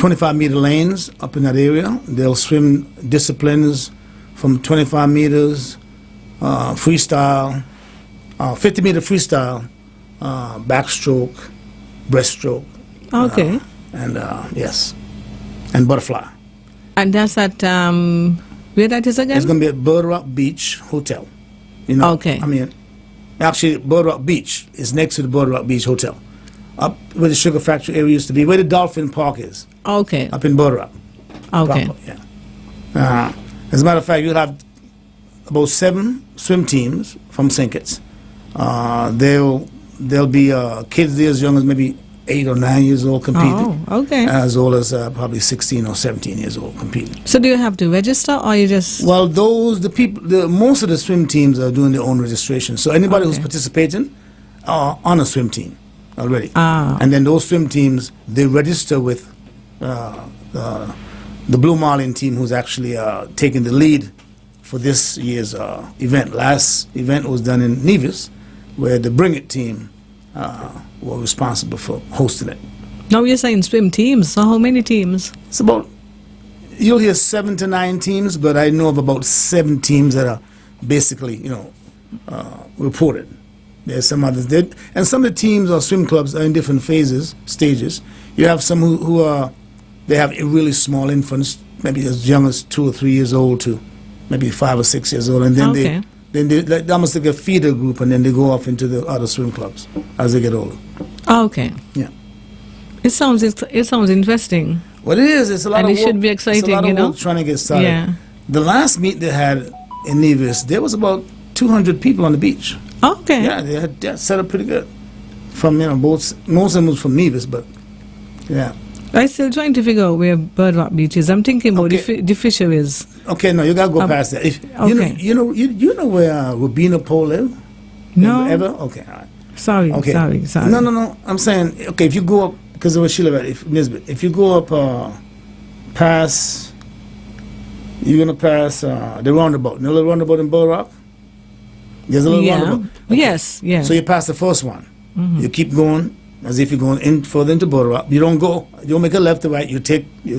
25-meter lanes up in that area. They'll swim disciplines from 25 meters, freestyle, 50-meter freestyle, backstroke, breaststroke. Okay. And yes, and butterfly. And that's at where that is again? It's going to be at Bird Rock Beach Hotel. You know, okay. I mean, actually, Bird Rock Beach is next to the Bird Rock Beach Hotel, up where the sugar factory area used to be, where the Dolphin Park is. Okay. Up in Bird Rock. Okay. Proper, yeah. As a matter of fact, you'll have about 7 swim teams from St. Kitts. There'll be kids there as young as maybe 8 or 9 years old competing. Oh, okay. As old as probably 16 or 17 years old competing. So do you have to register, or you just? Well, most of the swim teams are doing their own registration. So anybody who's participating are on a swim team already. And then those swim teams, they register with the Blue Marlin team, who's actually taking the lead for this year's event. Last event was done in Nevis, where the Bring It team were responsible for hosting it. Now you're saying swim teams. So how many teams? It's about, you'll hear 7 to 9 teams, but I know of about 7 teams that are basically, reported. There's some others did, and some of the teams or swim clubs are in different stages. You have some who are, they have really small infants, maybe as young as 2 or 3 years old to maybe 5 or 6 years old, and then they almost like a feeder group, and then they go off into the other swim clubs as they get older. Okay. Yeah. It sounds interesting. Well, it is. It's a lot and of work. And it should be exciting, it's a lot of work trying to get started. Yeah. The last meet they had in Nevis, there was about 200 people on the beach. Okay. Yeah, they had set up pretty good. From both, most of them was from Nevis, but yeah. I'm still trying to figure out where Bird Rock Beach is. I'm thinking about the fisheries. Okay, no, you gotta go past that. You know where Rubina Poe live? No. Ever? Okay, all right. Sorry. No. I'm saying, okay, if you go up, because of where she live at, Nisbet, if you go up past, you're gonna pass the roundabout. You know the roundabout in Bird Rock? There's a little roundabout. Okay. Yes. So you pass the first one. Mm-hmm. You keep going as if you're going further into Bird Rock. You don't make a left or right. You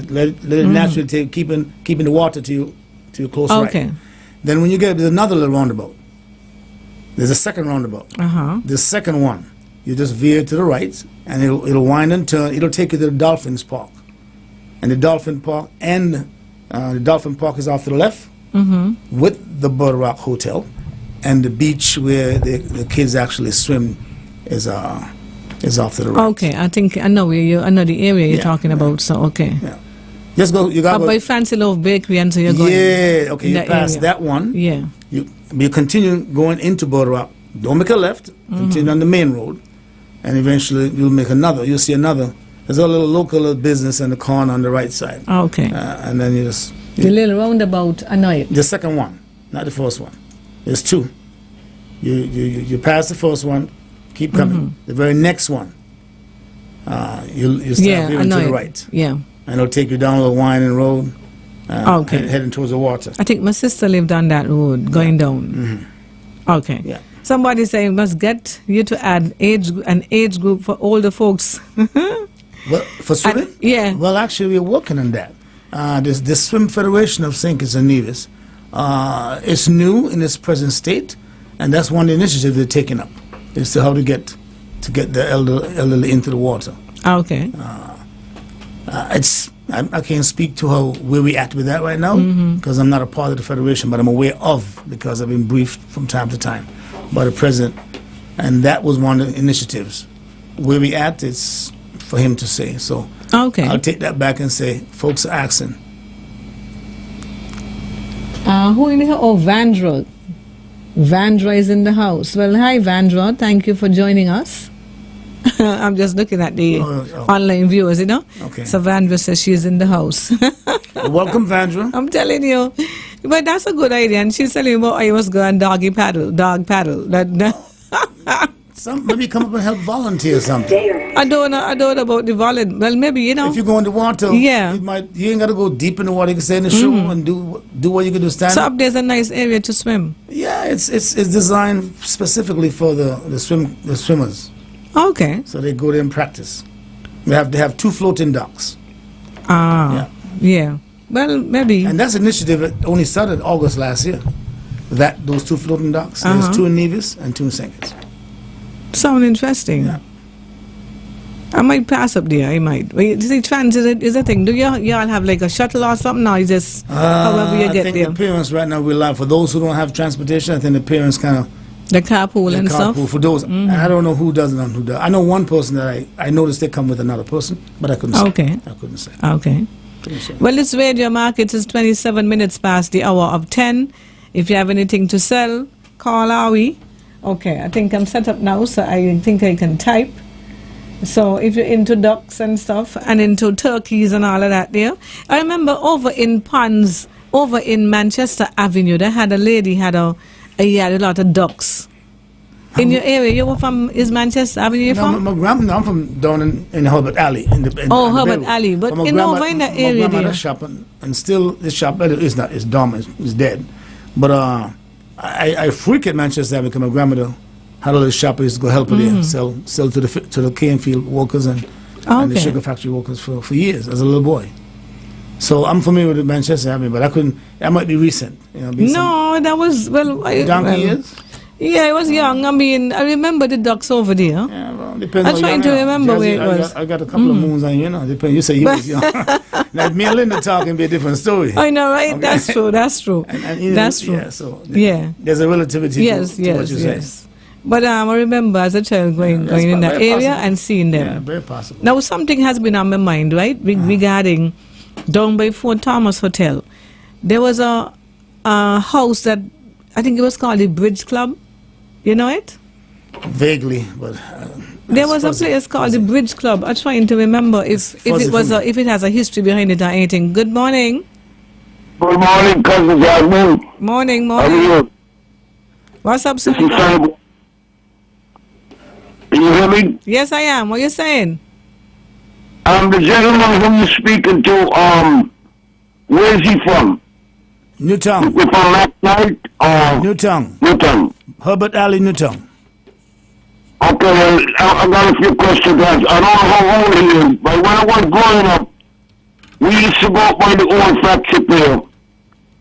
let it naturally take, keeping the water to your close right. Okay. Then when you get, there's another little roundabout. There's a second roundabout. The second one, you just veer to the right, and it'll wind and turn. It'll take you to the Dolphins Park, and the Dolphin Park is off to the left with the Bird Rock Hotel, and the beach where the kids actually swim is off to the right. Okay, I think I know the area you're talking about. So okay. Yeah. Just go. You got by Fancy Love Bakery, and so you're going. Yeah. Okay. You pass that one. Yeah. You continue going into Bird Rock. Don't make a left. Continue on the main road, and eventually you'll make another. You'll see another. There's a little local business in the corner on the right side. Okay. And then the little roundabout. I know it. The second one, not the first one. There's 2. You pass the first one. Keep coming. The very next one, you start veering to the right. Yeah. And it'll take you down a little winding road. And heading towards the water. I think my sister lived on that road, going down. Okay. Yeah. Somebody say must get you to add an age group for older folks. Well, for swimming? Yeah. Well, actually, we're working on that. The Swim Federation of St. Kitts and Nevis, it's new in its present state, and that's one initiative they're taking up. Is to how to get the elderly into the water. Okay. I can't speak to where we at with that right now because I'm not a part of the federation, but I'm aware of, because I've been briefed from time to time by the president, and that was one of the initiatives. Where we at, it's for him to say. So I'll take that back and say, folks are asking. Who in here? Oh, Vandro. Vandro is in the house. Well, hi, Vandro. Thank you for joining us. I'm just looking at the online viewers, Okay. So Vandro says she's in the house. Welcome, Vandro. I'm telling you. But that's a good idea. And she's telling me about I was going dog paddle. Maybe come up and help volunteer something. I don't know about the volunteer. Well, maybe, If you go in the water, you ain't got to go deep in the water. You can stay in the shore and do what you can do. So up there's a nice area to swim. Yeah, it's designed specifically for the swimmers. Okay. So they go there and practice. They have 2 floating docks. Yeah. Well, maybe. And that's an initiative that only started August last year. Those 2 floating docks. There's 2 in Nevis and 2 in St. Kitts. Sound interesting. Yeah. I might pass up there. I might. You see, transit is a thing. Do y'all have like a shuttle or something? Or is just however you get there? I think the parents right now rely, for those who don't have transportation, I think the parents kind of... The carpool and stuff? For those. And I don't know who does it and who does. I know one person that I noticed they come with another person, but I couldn't say. Okay. I couldn't say. Okay. Well, it's Radio Market. It's 27 minutes past the hour of 10. If you have anything to sell, call Awi. Okay, I think I'm set up now, so I think I can type. So if you're into ducks and stuff, and into turkeys and all of that there. I remember over in Ponds, over in Manchester Avenue, they had a lady had a a lot of ducks. In your area, you were from, is Manchester Avenue from? My grandma, I'm from down in Herbert Alley. Herbert Alley, but over in that area my grandmother's shop, and still the shop is not, it's dormant, it's dead. But I frequent Manchester Avenue because my grandmother had a little shop. I used to go help her there, sell to the cane field workers and the sugar factory workers for years as a little boy. So I'm familiar with Manchester Avenue, but that might be recent. That was, donkey years? Yeah, I was young. I mean, I remember the ducks over there. Yeah, well, depends. I'm trying to remember Jazzy, where it was. I got a couple of moons on you, depends. You say you was young. Now, me and Linda talking be a different story. I know, right? Okay. That's true. That's true. That's true. Yeah, so there's a relativity to what you say. But I remember as a child going in that area and seeing them. Yeah, very possible. Now, something has been on my mind, right? Regarding down by Fort Thomas Hotel. There was a house that I think it was called the Bridge Club. You know it? Vaguely, but there was a place called the Bridge Club. I'm trying to remember if it has a history behind it or anything. Good morning. Good morning, cousin Jasmine. Morning. How are you? What's up, sir? Can you hear me? Yes, I am. What are you saying? The gentleman who you're speaking to, where is he from? Newtown. We from last night? Newtown. Herbert Alley, Newtown. Okay, well, I got a few questions. I don't know how old he is, but when I was growing up, we used to go up by the old factory pier,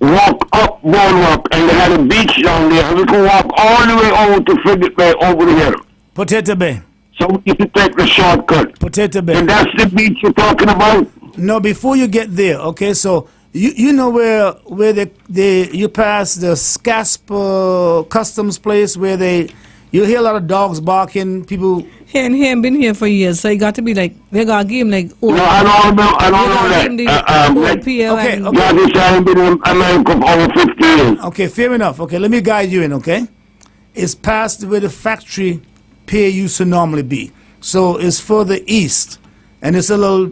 walk up Boardwalk, and they had a beach down there, and we could walk all the way over to Frigate Bay over the hill. Potato Bay. So we used to take the shortcut. Potato Bay. And that's the beach you're talking about? No, before you get there, okay, so you know where you pass the Scasper Customs place where you hear a lot of dogs barking, people. He ain't been here for years, so he got to be like, they got to give him like old. No, I don't know that. Okay. Yeah, this I been in America for over 50 years. Okay, fair enough. Okay, let me guide you in, okay? It's past where the factory pier used to normally be. So it's further east, and it's a little,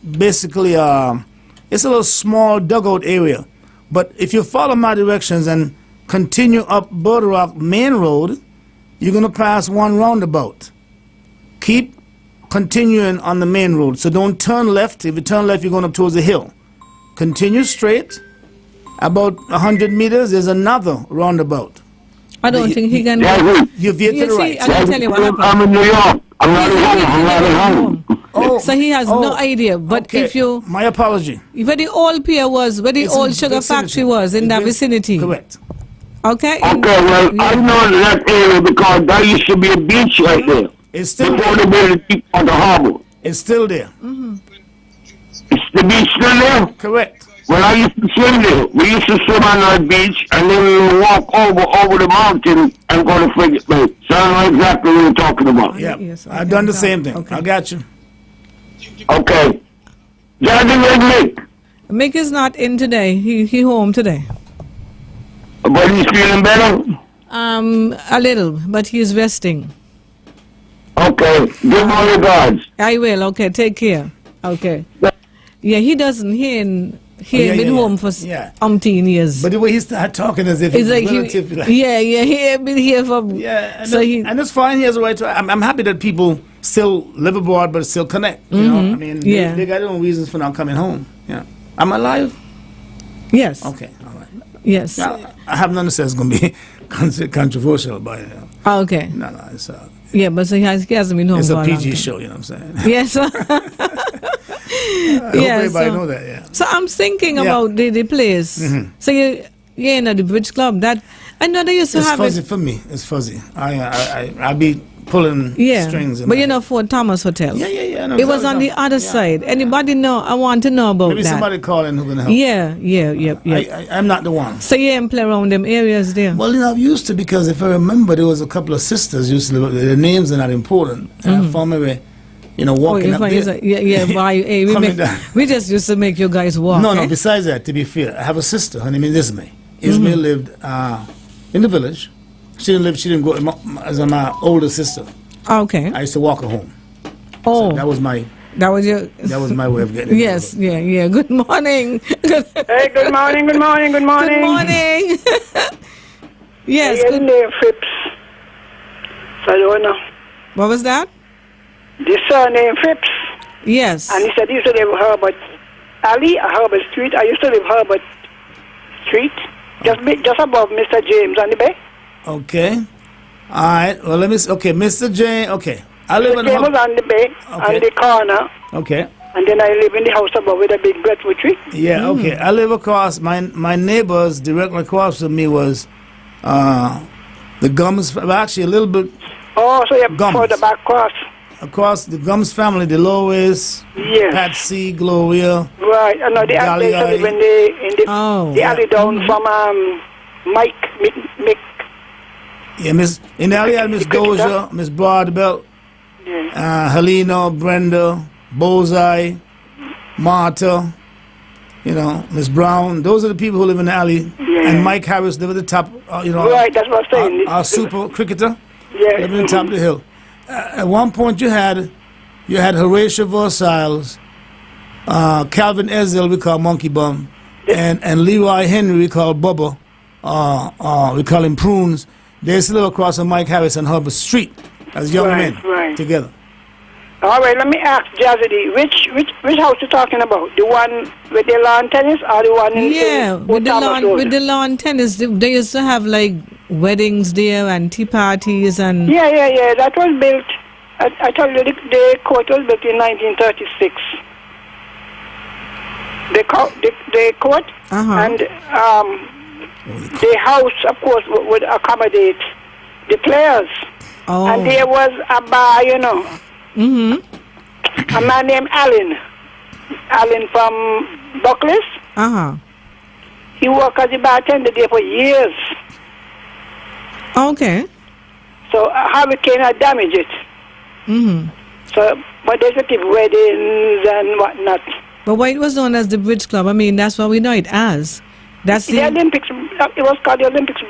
basically, it's a little small dugout area. But if you follow my directions and continue up Bird Rock Main Road, you're going to pass one roundabout. Keep continuing on the main road. So don't turn left. If you turn left, you're going up towards the hill. Continue straight. About 100 meters, there's another roundabout. I don't think he can... You veer to the right. I can tell you what happened. I'm in New York. I'm not at home. Oh, so he has no idea. But okay. if you... My apology. Where the old pier was, where the old sugar factory was, in that vicinity. Correct. Okay, Okay? well, I know that area because there used to be a beach right there. It's still before they built it on the harbor. It's still there. Is the beach still there? Correct. Well, I used to swim there. We used to swim on that beach, and then we would walk over the mountain and go to Frigate Bay. So I know exactly what you're talking about. Yeah, I've done the same thing. Okay. I got you. Okay. Jazzy, where's Mick? Mick is not in today. He home today. But he's feeling better? A little, but he's resting. Okay. Give my regards. I will. Okay, take care. Okay. Yeah, he doesn't. He ain't been home for umpteen years. But the way he started talking as if he's like relative. He ain't been here for... Yeah, and it's fine. He has a right to... I'm happy that people still live abroad but still connect. You know, I mean, they got their own reasons for not coming home. Yeah. Am I live? Yes. Okay, all right. Yes. Now, I have none to say it's going to be controversial, but... okay. No, it's... yeah, but so he hasn't been home it's for a PG long show, you know what I'm saying? Yes. hope everybody know that, yeah. So I'm thinking about the place. So you're in the bridge club. That I know they used to have fuzzy for me. It's fuzzy. I be pulling strings. But you know Fort Thomas Hotel. Yeah. No, it was on the other side. Anybody know? I want to know about Maybe that. Somebody calling who can help. Yeah. I'm not the one. So you ain't play around them areas there? Well, I used to, because if I remember, there was a couple of sisters used to live. Their names are not important. And I found maybe, walking up there. We just used to make you guys walk. No, besides that, to be fair, I have a sister. Her name is Ismay. Ismay lived in the village. She didn't go as my older sister. Okay. I used to walk her home. Oh. So that was my way of getting Yes, yeah. Good morning. Hey, good morning. Good morning. Yes. His name Phipps. Salona. What was that? The surname Phipps. Yes. And he said he used to live Herbert Alley, Herbert Street. I used to live Herbert Street, just above Mr. James on the bay. Okay. All right. Well, okay, Mr. J. Okay. I live in James was on the bay, on the corner. Okay. And then I live in the house above with a big breadfruit tree. Yeah, okay. I live across, my neighbors directly across from me was the Gums, actually a little bit. Oh, so you're further back across. Across the Gums family, the Lois, yes. Patsy, Gloria. Right, I know the alley live in the alley down from Mike, Mick. Yeah, in the alley I had Miss Doja, Miss Broadbelt, Helena, Brenda, Bullseye, Martha, Miss Brown. Those are the people who live in the alley. Yeah. And Mike Harris live at the top, Right, that's what I'm saying. Our super cricketer. Yeah. Living on top of the hill. At one point you had Horatio Versailles, Calvin Ezell, we call Monkey Bum, and Leroy Henry, we call Bubba, we call him Prunes. They used to live across from Mike Harris and Herbert Street as young men together. All right, let me ask Jazzy B, which house you talking about? The one with the lawn tennis or the one in with the lawn tennis? They used to have like weddings there and tea parties and. Yeah. That was built. I told you the court was built in 1936. The court and the house, of course, would accommodate the players. Oh. And there was a bar, a man named Allen from Buckley's. He worked as a bartender there for years. Okay. So a hurricane had damaged it. So, but they used to keep weddings and whatnot. But why it was known as the Bridge Club? I mean, that's what we know it as. That's the Olympics. It was called the Olympics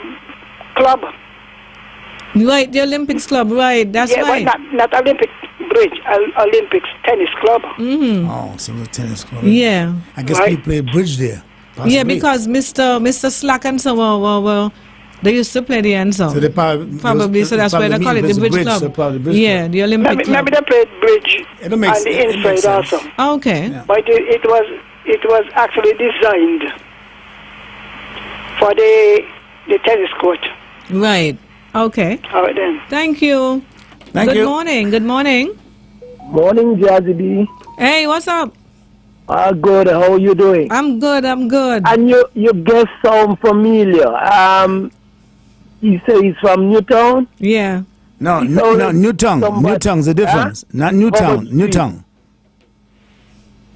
Club. Right, the Olympics Club. Right, that's right. But not Olympic Bridge. Olympics Tennis Club. Oh, so the tennis club. Yeah. I guess we play bridge there. Possibly. Yeah, because Mr. Slack and so well, they used to play the end song. So they probably so that's why they call it the Bridge Club. So yeah, the Olympic Club. Maybe they played bridge on the inside also. Okay. Yeah. But it was actually designed for the tennis court. Right. Okay. All right then. Thank you. Good morning. Morning, Jazzy B. Hey, what's up? Good. How are you doing? I'm good. And your guest sound familiar. You say he's from Newtown? Yeah. No, Newtown. Newtown's the difference. Not Newtown. Newtown.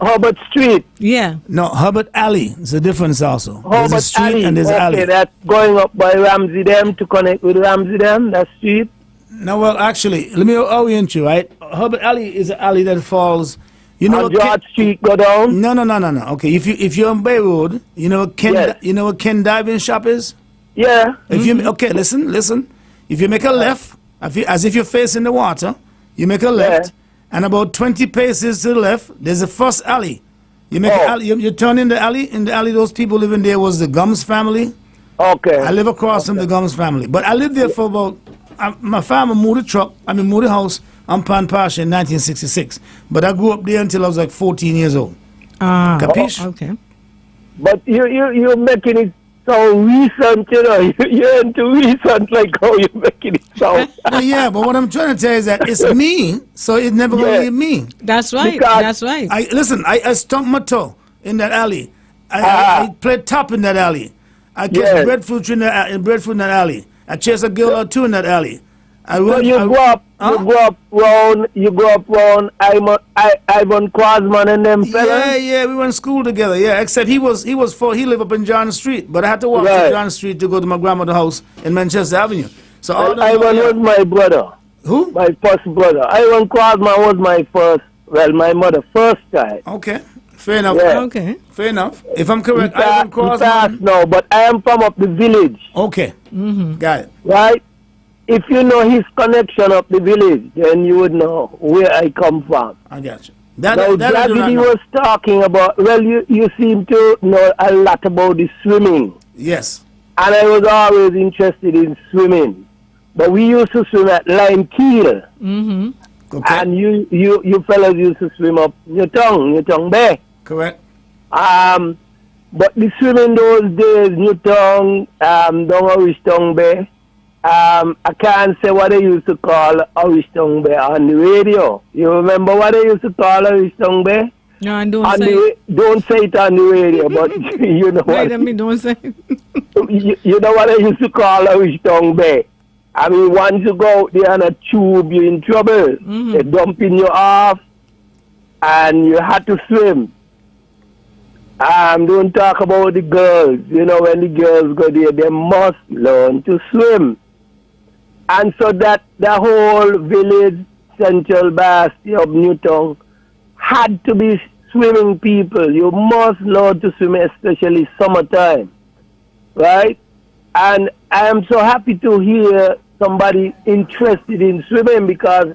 Herbert Street. Yeah. No, Herbert Alley is the difference also. There's a street Alley. and there's alley. Okay, that's going up by Ramsey Dam to connect with Ramsey Dam, that street? No, well, actually, let me orient you, right? Herbert Alley is an alley that falls. You know, George Street go down? No. Okay, if you're on Bay Road, you know what Ken Diving Shop is? Yeah. Listen. If you make a left, as if you're facing the water, you make a left, and about 20 paces to the left, there's a first alley. You make an alley. You turn in the alley. In the alley, those people living there was the Gums family. Okay. I live across from the Gums family, but I lived there for about. My father moved the house on Pan Pasha in 1966. But I grew up there until I was like 14 years old. Capiche? Okay. But you're making it so recent, you know. You're into recent, like how you're making it sound. Well, yeah, but what I'm trying to tell you is that it's me, so it's never going to be me. That's right. Because That's right. I stumped my toe in that alley. I played top in that alley. I catch breadfruit in that alley. I chase a girl or two in that alley. So you grew up round Ivan Crosman and them fellas? Yeah, we went to school together. Yeah, except he lived up in John Street, but I had to walk to John Street to go to my grandmother's house in Manchester Avenue. So Ivan was my brother. Who? My first brother. Ivan Crosman was my mother's first child. Okay. Fair enough. Yeah. Okay. Fair enough. If I'm correct, Ivan Crosman. No, but I am from up the village. Okay. Got it. Right? If you know his connection up the village, then you would know where I come from. I got you. Jazzy B was talking about, you seem to know a lot about the swimming. Yes. And I was always interested in swimming. But we used to swim at Lime Keel. Mm-hmm. Okay. And you fellas used to swim up Newtown Bay. Correct. But the swimming those days, Newtown, down Orishton Bay, I can't say what they used to call Orishton Bay on the radio. You remember what they used to call Orishton Bay? No, I don't say it. Don't say it on the radio, but you know what. Don't say it. You know what they used to call Orishton Bay? I mean, once you go out there on a tube, you're in trouble. Mm-hmm. They're dumping you off, and you had to swim. Don't talk about the girls. You know, when the girls go there, they must learn to swim. And so that the whole village, Central Bastion of Newtown, had to be swimming people. You must learn to swim, especially summertime. Right? And I am so happy to hear somebody interested in swimming, because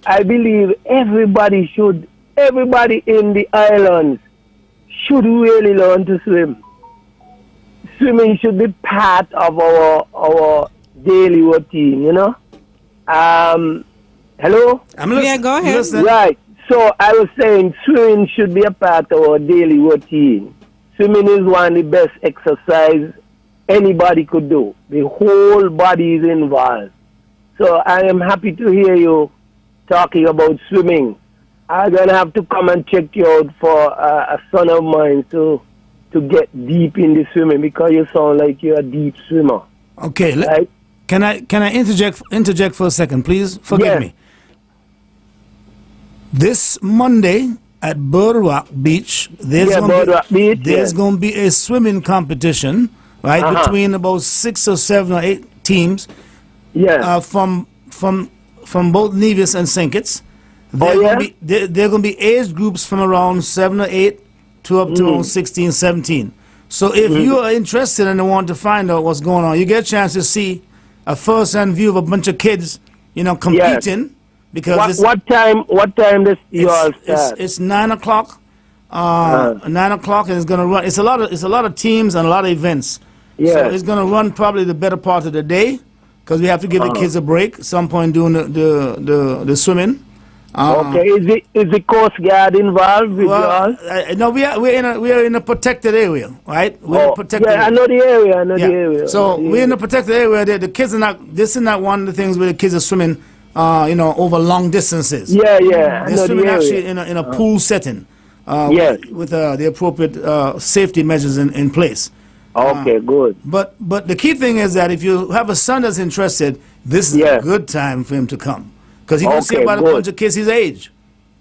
I believe everybody in the islands should really learn to swim. Swimming should be part of our daily routine, you know. Hello? Yeah, go ahead. Right. So I was saying swimming should be a part of our daily routine. Swimming is one of the best exercises anybody could do. The whole body is involved. So I am happy to hear you talking about swimming. I'm going to have to come and check you out for a son of mine to get deep in the swimming, because you sound like you're a deep swimmer. Okay. Right? Can I interject for a second, please? Forgive me. This Monday at Bird Rock Beach, there's going to be a swimming competition, right, between about 6 or 7 or 8 teams. Yeah. From both Nevis and St. Kitts. They're going to be age groups from around 7 or 8 to up to around 16, 17. So if you are interested and want to find out what's going on, you get a chance to see a first-hand view of a bunch of kids, you know, competing. Yes. Because what time this yours start? It's 9 o'clock. 9 o'clock, and it's going to run. It's a lot of teams and a lot of events. Yeah. So it's going to run probably the better part of the day, because we have to give the kids a break at some point doing the swimming. Okay, is the Coast Guard involved with y'all? No, we are in a protected area, right? We're in a protected area. I know the area. So we're in a protected area. The kids are not. This is not one of the things where the kids are swimming, over long distances. Yeah. They're swimming actually in a pool setting. With the appropriate safety measures in place. Okay, good. But the key thing is that if you have a son that's interested, this is a good time for him to come, because he can see about a bunch of kids his age.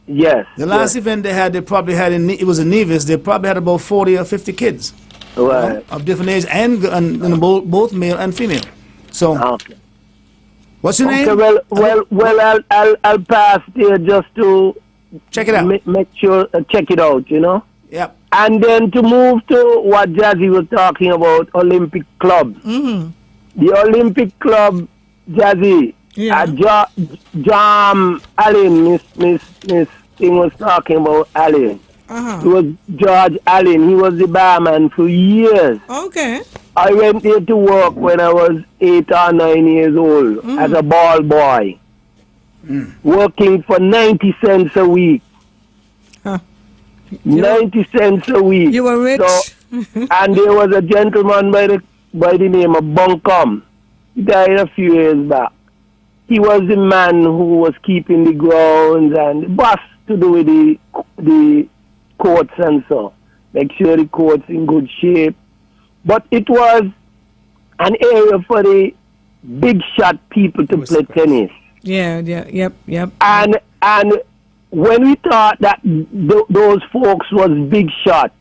Yes. The last event they probably had it was in Nevis. They probably had about 40 or 50 kids, right, of different age and both male and female. So, what's your name? Well, I'll pass there just to check it out. Make sure check it out. You know. Yep. And then to move to what Jazzy was talking about, Olympic Club. Mm-hmm. The Olympic Club, Jazzy, John Allen, Miss Thing was talking about Allen. It was George Allen. He was the barman for years. Okay. I went there to work when I was 8 or 9 years old as a ball boy, working for 90 cents a week. 90 cents a week. You were rich. So, and there was a gentleman by the by the name of Buncombe. He died a few years back. He was the man who was keeping the grounds and the boss to do with the courts and so. Make sure the courts in good shape. But it was an area for the big shot people to play tennis. Yep. And when we thought that those folks was big shot,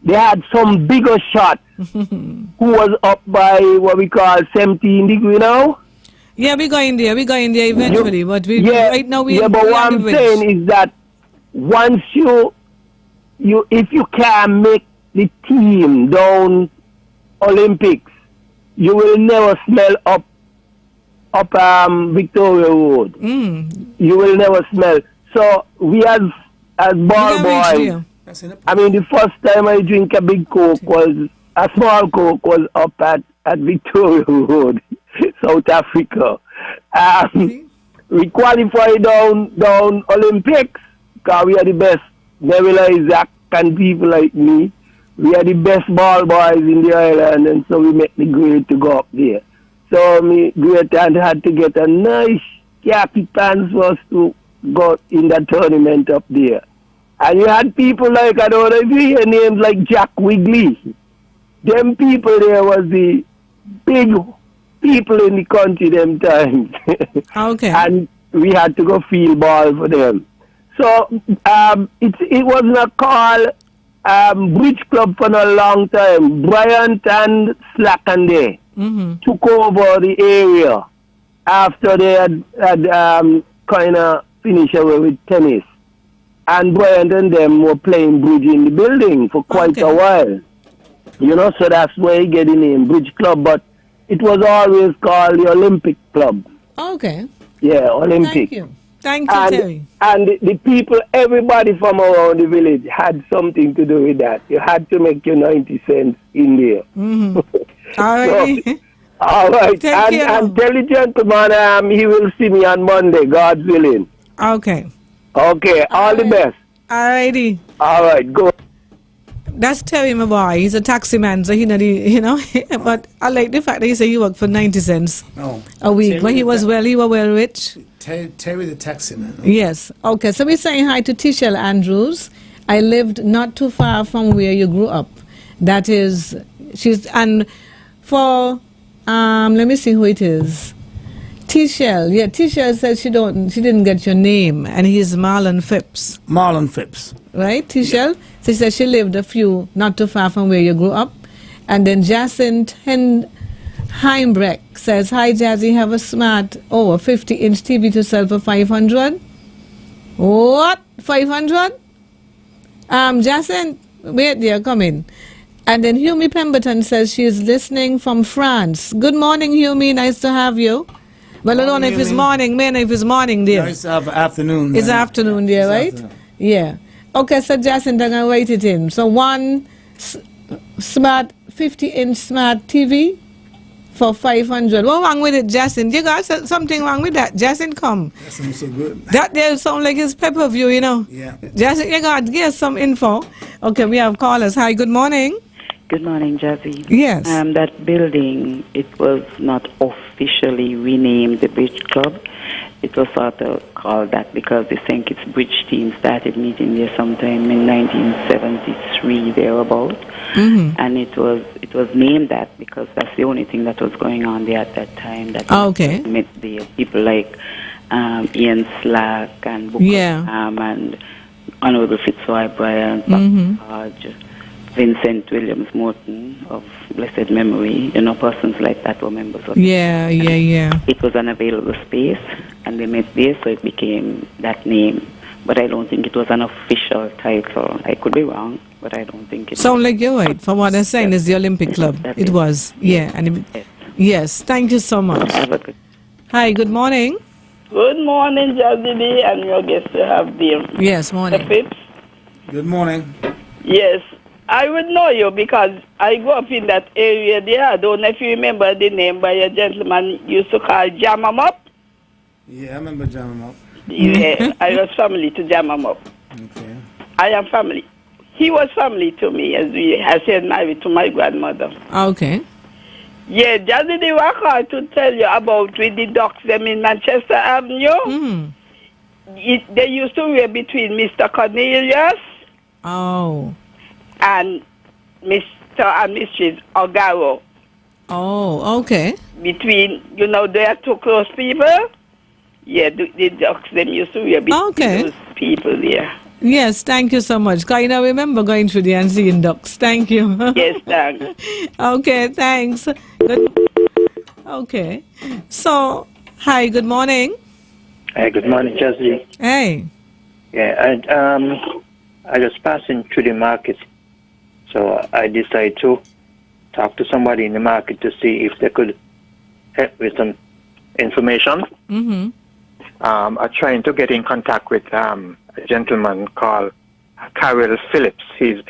they had some bigger shot who was up by what we call 17 degree now. Yeah, we're going there eventually. But right now but what I'm saying is that once you if you can make the team down Olympics, you will never smell up Victoria Road. You will never smell. So we as ball boys, I mean, the first time I drink a big Coke a small Coke was up at Victoria Road, South Africa. We qualified down Olympics because we are the best. Neville Isaac and people like me, we are the best ball boys in the island, and so we make the grade to go up there. So me great aunt had to get a nice khaki pants for us to go in that tournament up there. And you had people like, I don't know if you hear names like Jack Wigley. Them people there was the big people in the country them times. Okay. And we had to go field ball for them. So it was not called Bridge Club for a long time. Bryant and Slackande took over the area after they had kind of finished away with tennis. And Bryant and them were playing bridge in the building for quite a while. You know, so that's where you get the name Bridge Club. But it was always called the Olympic Club. Okay. Yeah, Olympic. Thank you, Terry. And the people, everybody from around the village had something to do with that. You had to make your 90 cents in there. All right. So, all right. And tell the gentleman he will see me on Monday, God's willing. Okay. Okay. All the best. All righty. All right. Go. That's Terry, my boy. He's a taxi man, so but I like the fact that he said he worked for 90 cents a week. Terry When he was well rich. Terry the taxi man. Yes. Okay, so we're saying hi to Tishel Andrews. I lived not too far from where you grew up. That is, and for, let me see who it is. Tishel. Yeah, Tishel said she didn't get your name, and he's Marlon Phipps. Marlon Phipps. Right, Tishel? Yeah. She said she lived not too far from where you grew up. And then Jacinth Heimbrecht says, hi, Jazzy, have a smart, a 50-inch TV to sell for 500. What? 500? Jacinth, wait there, come in. And then Humi Pemberton says she is listening from France. Good morning, Humi, nice to have you. Well, I don't know if it's morning, man, if it's morning there. No, it's afternoon. It's afternoon there, right? Afternoon. Yeah. Okay, so Jacinth, I'm going to write it in. So one smart 50-inch smart TV for 500. What's wrong with it, Jacinth? You got something wrong with that. Jacinth, come. That sounds so good. That there sounds like his pay-per-view, Yeah. Jacinth, you got to give us some info. Okay, we have callers. Hi, good morning. Good morning, Jazzy. Yes. That building, it was not officially renamed the Bridge Club. It was sort of called that because they think its bridge team started meeting there sometime in 1973, thereabout. And it was named that because that's the only thing that was going on there at that time. That met the people like Ian Slack and Booker and Honorable Fitzroy Bryant, Hodge, Vincent Williams Morton of blessed memory, persons like that were members of it. Yeah. It was an available space, and they met there, so it became that name. But I don't think it was an official title. I could be wrong, but I don't think it Sound like you're right. From what they're saying, it's the Olympic Club. It was. Yeah. And yes, thank you so much. Have a good. Hi, good morning. Good morning, Jazzy B, and your guests to have them. Yes, morning. The Phipps. Good morning. Yes. I would know you because I grew up in that area there. I don't know if you remember the name by a gentleman used to call Jam 'em Up. Yeah, I remember Jam 'em Up. Yeah, I was family to Jam 'em Up. Okay. I am family. He was family to me as I said married to my grandmother. Okay. Yeah, Jazzy B call to tell you about with the ducks them in Manchester Avenue. They used to wear between Mr. Cornelius and Mr. and Mrs. Ogaro. Oh, okay. Between, they are two close people. Yeah, the ducks them used to wear between those people there. Yes, thank you so much. I remember going through there and seeing ducks. Thank you. Yes, thanks. Okay, thanks. Okay. So, hi, good morning. Hey, good morning, Jazzy. Hey. Yeah, I was passing through the market, so I decided to talk to somebody in the market to see if they could help with some information. I'm trying to get in contact with a gentleman called Carol Phipps. He's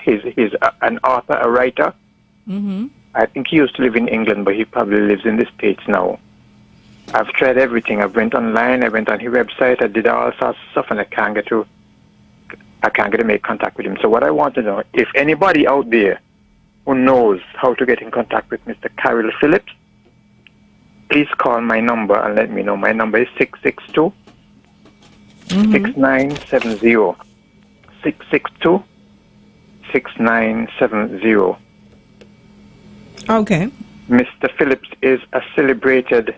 an author, a writer. I think he used to live in England, but he probably lives in the States now. I've tried everything. I went online, I went on his website, I did all sorts of stuff, and I can't get to make contact with him. So what I want to know, if anybody out there who knows how to get in contact with Mr. Carol Phipps, please call my number and let me know. My number is 662 6970. 662 6970. Okay. Mr. Phipps is a celebrated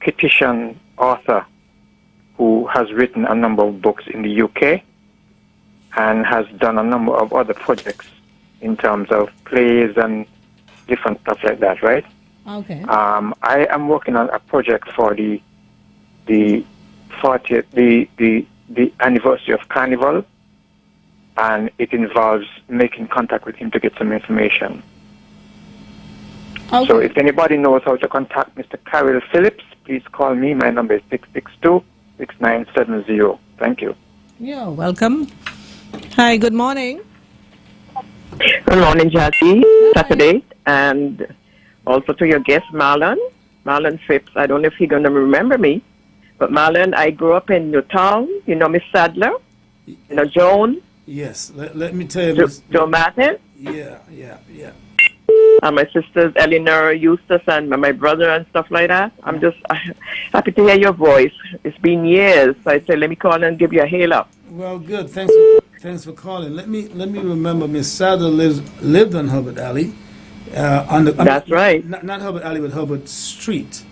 Kittian author who has written a number of books in the UK and has done a number of other projects in terms of plays and different stuff like that, right? Okay. I am working on a project for the 40th, the anniversary of Carnival, and it involves making contact with him to get some information. Okay. So if anybody knows how to contact Mr. Carol Phipps, please call me. My number is 662-6970. Thank you. You're welcome. Hi, good morning. Good morning, Jazzy. Saturday. And also to your guest, Marlon Phipps. I don't know if you're going to remember me, but Marlon, I grew up in Newtown. You know Miss Sadler? You know Joan? Yes. Let me tell you. Joe Martin? Yeah. And my sisters, Eleanor, Eustace, and my brother and stuff like that. I'm just happy to hear your voice. It's been years. So I said, let me call and give you a hail up. Well, good. Thanks for calling. Let me remember Miss Sadler lived on Hubbard Alley. That's right. Not Hubbard Alley, but Hubbard Street.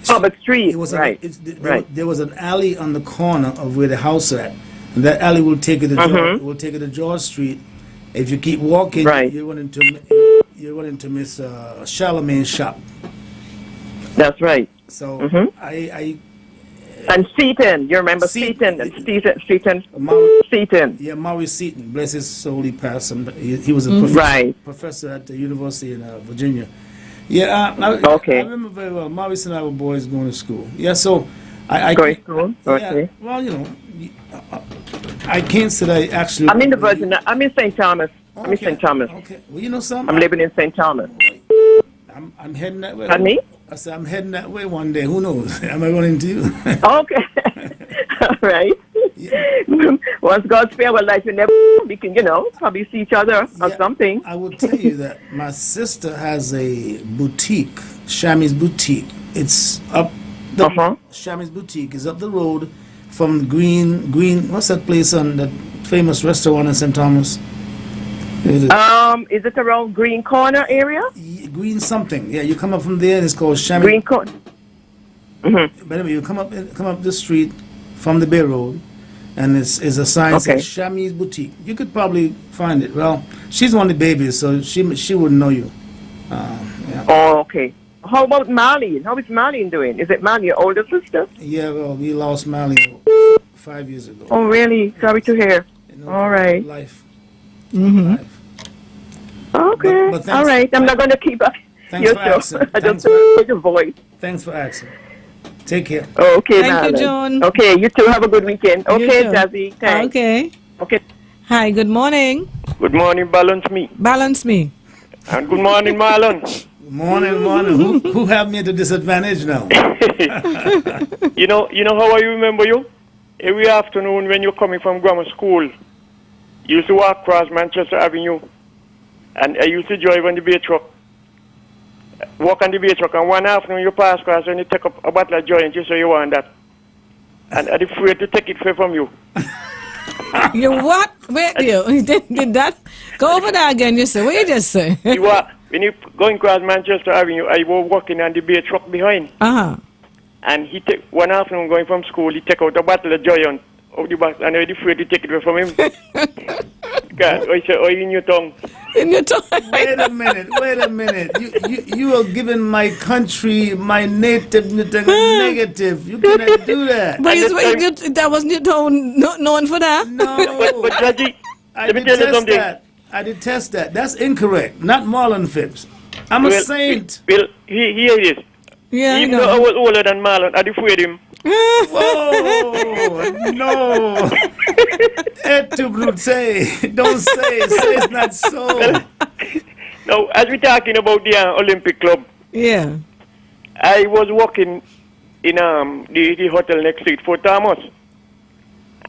Hubbard Street, right. There was an alley on the corner of where the house at. And that alley will take you to George Street. If you keep walking, you're running to Miss Charlemagne's shop. That's right. So and Seaton, you remember Seaton? Seaton. Yeah, Maurice Seaton. Bless his soul, he passed. He was a professor at the University in Virginia. Yeah, I remember very well. Maurice and I were boys going to school. Yeah, so going to school. Okay. Yeah, well, I can't say that I actually. I'm in the Virgin. I'm in St. Thomas. Okay. I'm in St. Thomas. Okay. Well, you know something? I'm living in St. Thomas. I'm heading that way. And me? I said I'm heading that way one day. Who knows? Am I running into you? Okay. All right. Yeah. Once God's spare our life, we can, probably see each other or something. I will tell you that my sister has a boutique, Shami's Boutique. It's up. Shami's Boutique is up the road from Green. What's that place on that famous restaurant in St. Thomas? Is it around Green Corner area? Green something. Yeah, you come up from there and it's called Shami's. Green Corner. But anyway, you come up the street from the Bay Road, and it's a sign that says Shami's Boutique. You could probably find it. Well, she's one of the babies, so she wouldn't know you. Yeah. Oh, okay. How about Marlene? How is Marlene doing? Is it Marlene, your older sister? Yeah, well, we lost Marlene 5 years ago. Oh, really? Sorry to hear. All right. Life. Life. Okay. But all right. I'm not going to keep up your show. I just heard your voice. Thanks for asking. Take care. Okay, Thank you, John. Okay, you too. Have a good weekend. Okay, Jazzy. Thanks. Okay. Hi, good morning. Good morning, Balance Me. Balance Me. And good morning, Marlon. Good morning. Who have me at a disadvantage now? You know how I remember you? Every afternoon when you're coming from grammar school, you used to walk across Manchester Avenue, and I used to drive on the bay truck. walk on the beach truck, and one afternoon you pass across and you take up a bottle of joint, you say you want that. And I'm afraid to take it from you. You what? Wait, you did that? Go over there again, you say. What you just say? You are, when you going across Manchester Avenue, I was walking on the beer truck behind. And he take one afternoon going from school, he take out a bottle of joint of the box, and I'm afraid to take it away from him. God, I say, oh, in your tongue. In your tongue. Wait a minute. You are giving my country, my native, negative. You cannot do that. But that was Newtown known for that? No. But Jazzy, I detest that. That's incorrect. Not Marlon Phipps. I'm a saint. Well, here it is. Yeah, even though I was older than Marlon, I defeated him. Whoa, no. Et tu brute. Don't say it's not so. Now, as we're talking about the Olympic Club, yeah, I was working in the hotel next to it for Thomas.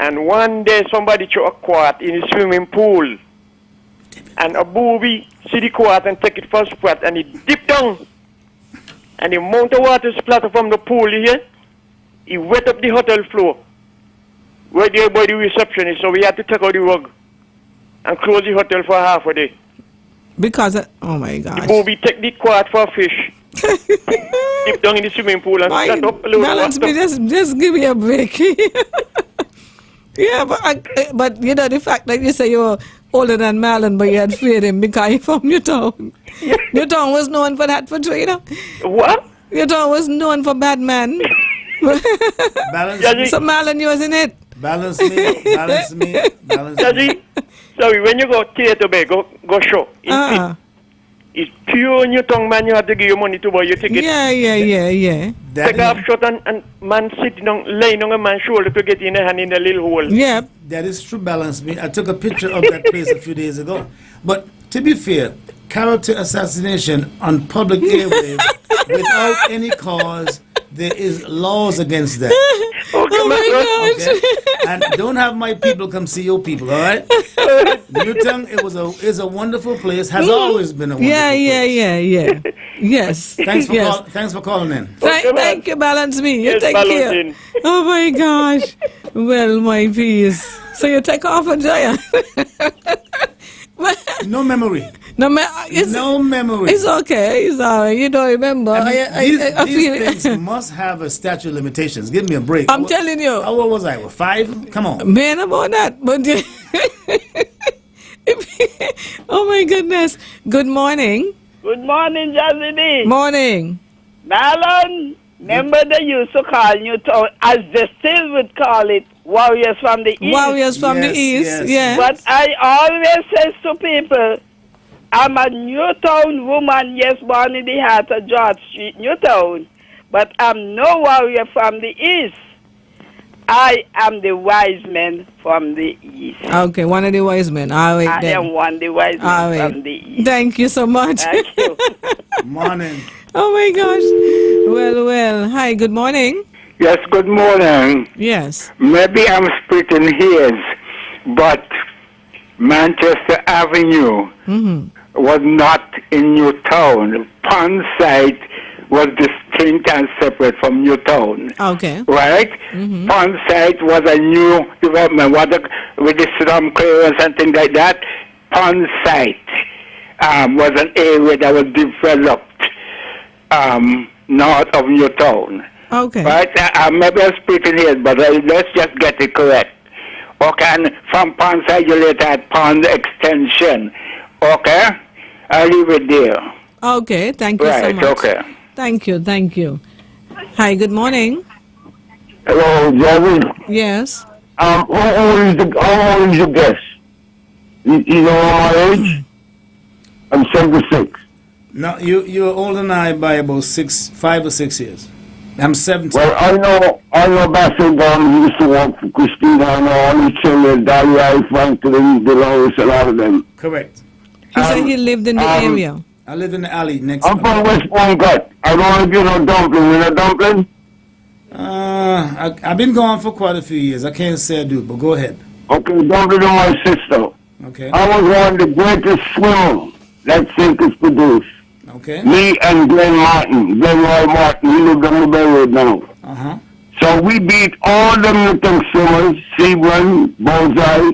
And one day somebody threw a quart in the swimming pool. And a booby see the quart and take it for a spot, and he dipped down. And the amount of water splatter from the pool here, he wet up the hotel floor. Right there by the receptionist, so we had to take out the rug and close the hotel for half a day. Because, oh my gosh. The booby take the quart for fish, dip down in the swimming pool and set up a little balance water. Me, just give me a break. Yeah, but you know, the fact that you say you're older than Marlon, but you had feared him because you're from Newtown. Newtown was known for that for you know. What? Newtown was known for bad man. So Marlon, you was in it. Balance me. Jazzy, sorry, when you go theater bay, go show. It's pure Newtown, man. You have to give your money to buy your ticket. Yeah. Take off shot and man sitting on, laying on a man's shoulder to get in a hand in a little hole. Yeah. That is true, balance me. I took a picture of that place a few days ago. But to be fair, character assassination on public airwaves without any cause, there is laws against that. Oh my gosh. Okay? And don't have my people come see your people, all right? Newtown, is a wonderful place, has always been a wonderful place. Yeah. Yes. Thanks for calling in. Thank you, Balance Me. You take care. Oh my gosh. Well, my peace. So you take off a giant. No memory. No memory. It's okay. It's all right. You don't remember. These things must have a statute of limitations. Give me a break. I'm telling you. How old was I? 5? Come on. Man, about that. But oh my goodness. Good morning. Good morning, Jazzy B. Morning. Marlon, remember they used to call Newtown, as they still would call it, Warriors from the East. Warriors from the East, yes. But I always say to people, I'm a Newtown woman, yes, born in the heart of George Street, Newtown. But I'm no warrior from the East. I am the wise man from the East. Okay, one of the wise men. I am one of the wise men from the East. Thank you so much. Thank you. Morning. Oh my gosh. Well. Hi, good morning. Yes, good morning. Yes. Maybe I'm splitting hairs, but Manchester Avenue was not in Newtown. Pond site was distinct and separate from Newtown. Okay. Right? Pond site was a new development with the slum clearance and things like that. Pond site was an area that was developed north of Newtown. Okay. Right? Maybe I'm splitting here, but let's just get it correct. Okay, and from Pond side you later had Pond extension. Okay? I'll leave it there. Okay, thank you so much. Okay. Thank you. Hi, good morning. Hello, Jazzy. Yes. How old is your guest? You know my age? I'm 76. No, you're older than I by about 5 or 6 years. I'm 70. Well, I know basketball. He used to work for Christina and all the children, Dahlia, Franklin, Dolores, a lot of them. Correct. He said he lived in the area. I live in the alley next. I'm from West Point Cut. I don't know if you know dumpling. You know dumpling? I've been gone for quite a few years. I can't say I do, but go ahead. Okay, dumpling is my sister. Okay. I was one of the greatest swimmers that Sink has produced. Okay. Me and Glenn Roy Martin, he lived on the Bay Road now. Uh-huh. So we beat all them little swimmers, Sebron, Bullseye,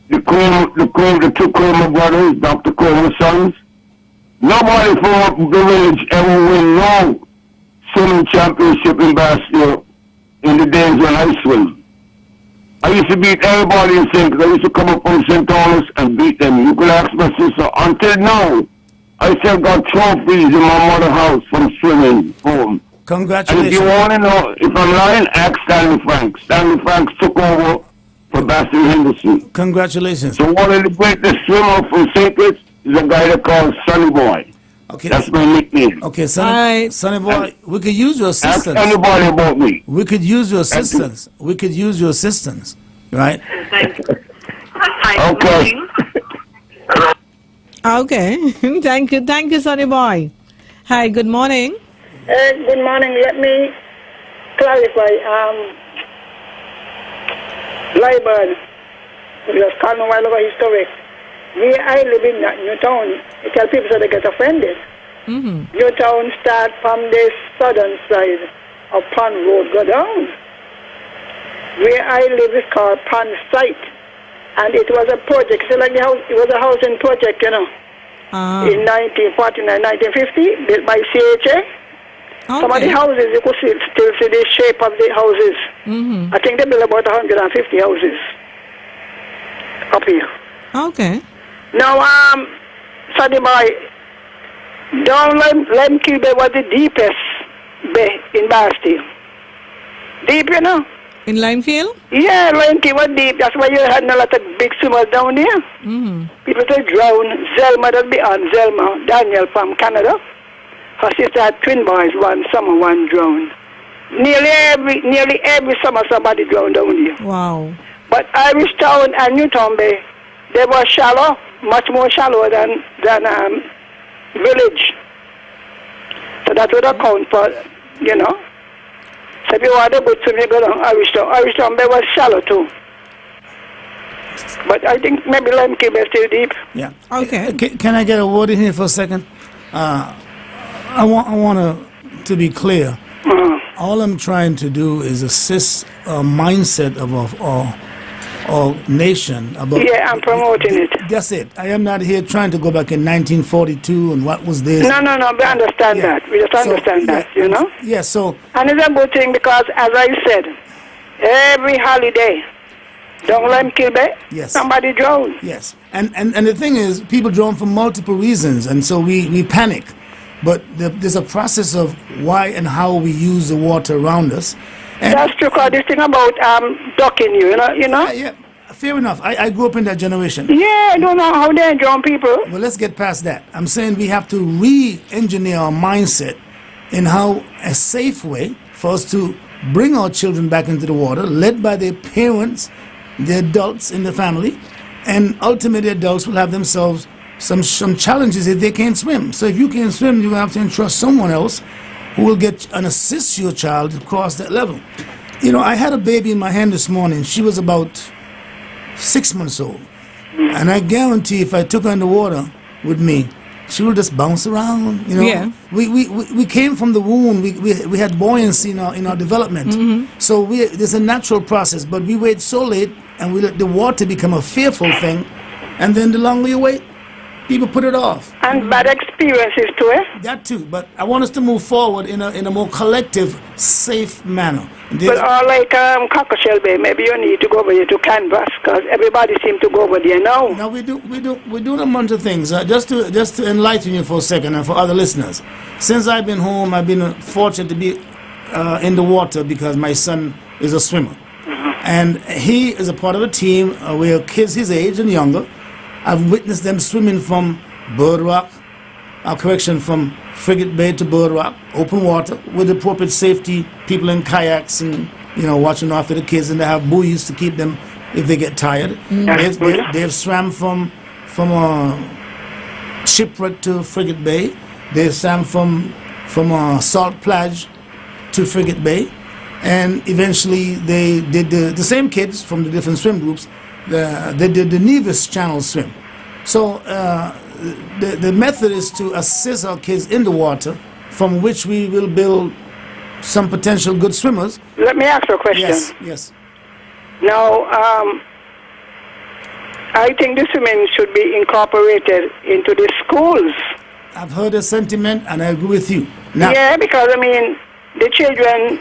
the two Kramer brothers, Dr. Kramer's sons. Nobody from the village ever win no swimming championship in Bastille in the days when I swim. I used to beat everybody in St. I used to come up from St. Thomas and beat them. You could ask my sister. Until now, I still got trophies in my mother's house from swimming home. Congratulations. And if you want to know if I'm lying, ask Stanley Franks. Stanley Franks took over for Bastille Henderson. Congratulations. So one of the greatest swimmers from St. Kitts is a guy that called Sonny Boy. Okay. That's my nickname. Okay, Sonny Boy, we could use your assistance. Ask anybody about me. We could use your assistance. We could use your assistance, right? Okay. Okay. Thank you, Sonny Boy. Hi, good morning. Good morning. Let me clarify. Liburn, just called me a while ago historic. Where I live in Newtown, I tell people so they get offended. Mm-hmm. Newtown start from the southern side of Pond Road, go down. Where I live is called Pond Site. And it was a project, so like the house, it was a housing project, in 1949, 1950, built by CHA. Okay. Some of the houses, you could still see the shape of the houses. Mm-hmm. I think they built about 150 houses up here. Okay. Now, Sonny Boy, down Lemke Bay was the deepest bay in Bastille. Deep, you know? In Limefield? Yeah, Lemke was deep. That's why you had a lot of big swimmers down there. Mm-hmm. People say drown. Zelma, that be on Zelma. Daniel from Canada. Her sister had twin boys, one summer, one drowned. Nearly every summer somebody drowned down here. Wow. But Irish Town and Newtown Bay, they were shallow, much more shallow than village. So that would account for, you know. So if you want to go to me, go down Irish Town. Irish Town Bay was shallow too. But I think maybe Lemke Bay is still deep. Yeah. Okay. Can I get a word in here for a second? I want to be clear. All I'm trying to do is assist a mindset of our nation about. Yeah, I'm promoting it. That's it. I am not here trying to go back in 1942 and what was this. No, we understand that. We just understand that, you know? Yeah, so. And it's a good thing because, as I said, every holiday, don't let them kill Bay. Yes. Somebody drown. Yes. And the thing is, people drown for multiple reasons, and so we panic. But there's a process of why and how we use the water around us. And that's true, because this thing about ducking you know? Yeah, fair enough. I grew up in that generation. Yeah, I don't know how they drown people. Well, let's get past that. I'm saying we have to re-engineer our mindset in how a safe way for us to bring our children back into the water, led by their parents, the adults in the family, and ultimately adults will have themselves some challenges if they can't swim. So if you can't swim, you have to entrust someone else who will get and assist your child to cross that level. You know, I had a baby in my hand this morning. She was about 6 months old. And I guarantee if I took her in the water with me, she will just bounce around, you know. Yeah. We came from the womb. We had buoyancy in our development. Mm-hmm. So there's a natural process, but we wait so late and we let the water become a fearful thing, and then the longer you wait, people put it off. And bad experiences too, eh? That too, but I want us to move forward in a more collective, safe manner. But like Cockleshell Bay, maybe you need to go over there to Canvas, because everybody seems to go over there now. No, we're doing a bunch of things. Just to enlighten you for a second, and for other listeners. Since I've been home, I've been fortunate to be in the water because my son is a swimmer. And he is a part of a team where kids his age and younger, I've witnessed them swimming from Bird Rock, from Frigate Bay to Bird Rock, open water, with appropriate safety, people in kayaks and, you know, watching after the kids, and they have buoys to keep them if they get tired. They've swam from Shipwreck to Frigate Bay. They've swam from Salt Plage to Frigate Bay. And eventually they did the same kids from the different swim groups, they did the Nevis Channel swim. So the method is to assist our kids in the water, from which we will build some potential good swimmers. Let me ask you a question. Yes. Now, I think the swimming should be incorporated into the schools. I've heard the sentiment, and I agree with you. Now, yeah, because, I mean, the children,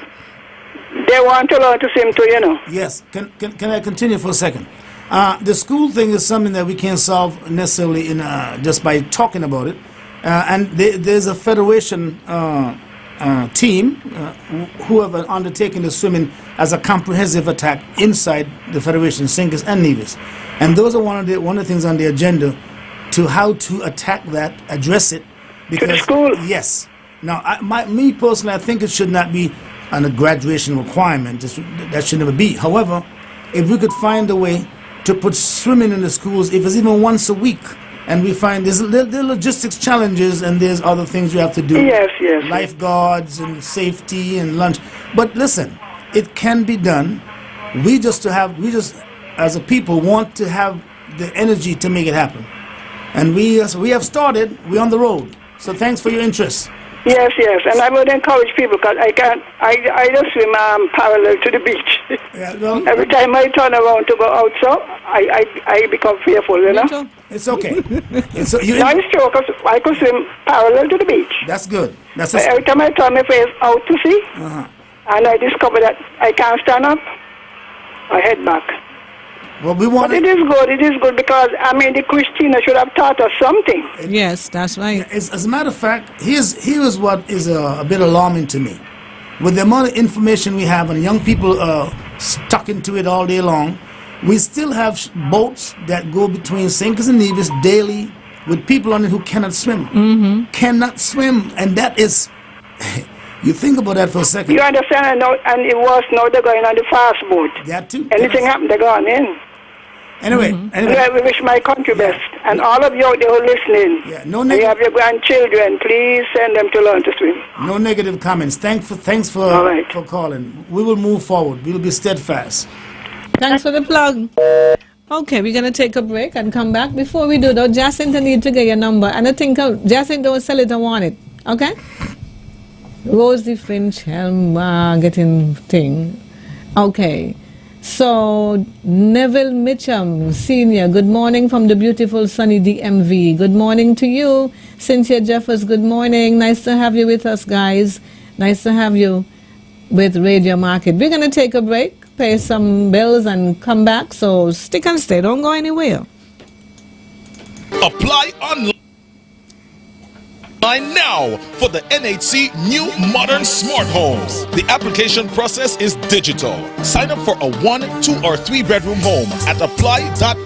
they want to learn to swim too, you know. Yes. Can I continue for a second? The school thing is something that we can't solve necessarily in just by talking about it. And there's a federation team who have undertaken the swimming as a comprehensive attack inside the federation, Sinkers and Nevis. And those are one of the things on the agenda to how to attack that, address it. Because, to the school? Yes. Now, me personally, I think it should not be a graduation requirement. That should never be. However, if we could find a way to put swimming in the schools, if it's even once a week, and we find there are logistics challenges and there's other things we have to do. Yes. Lifeguards and safety and lunch. But listen, it can be done. We just as a people want to have the energy to make it happen. And we have started, we're on the road. So thanks for your interest. Yes, and I would encourage people because I just swim parallel to the beach. Yeah, well, every time I turn around to go out, so I become fearful, you know. It's okay. It's true, because I could swim parallel to the beach. That's good. Every time I turn my face out to sea, and I discover that I can't stand up, I head back. Well, but it is good because, I mean, the Christina should have taught us something. Yes, that's right. As a matter of fact, here's what is a bit alarming to me. With the amount of information we have and young people stuck into it all day long, we still have boats that go between Sinkers and Nevis daily with people on it who cannot swim. Mm-hmm. Cannot swim, and that is... You think about that for a second. You understand, and it was now they're going on the fast boat. That too. Anything happened, they're going in. Anyway, we wish my country best. And all of you out there who are listening, you have your grandchildren, please send them to learn to swim. No negative comments. Thanks for calling. We will move forward. We will be steadfast. Thanks for the plug. Okay, we're going to take a break and come back. Before we do, though, Jacinta need to get your number. And I think Jacinta don't sell it, I want it. Okay? Rosie Finch, getting thing. Okay. So, Neville Mitchum, Senior, good morning from the beautiful sunny DMV. Good morning to you. Cynthia Jeffers, good morning. Nice to have you with us, guys. Nice to have you with Radio Market. We're going to take a break, pay some bills, and come back. So, stick and stay. Don't go anywhere. Apply online now for the NHC new modern smart homes. The application process is digital. Sign up for a 1, 2, or 3 bedroom home at apply.nhc.kn.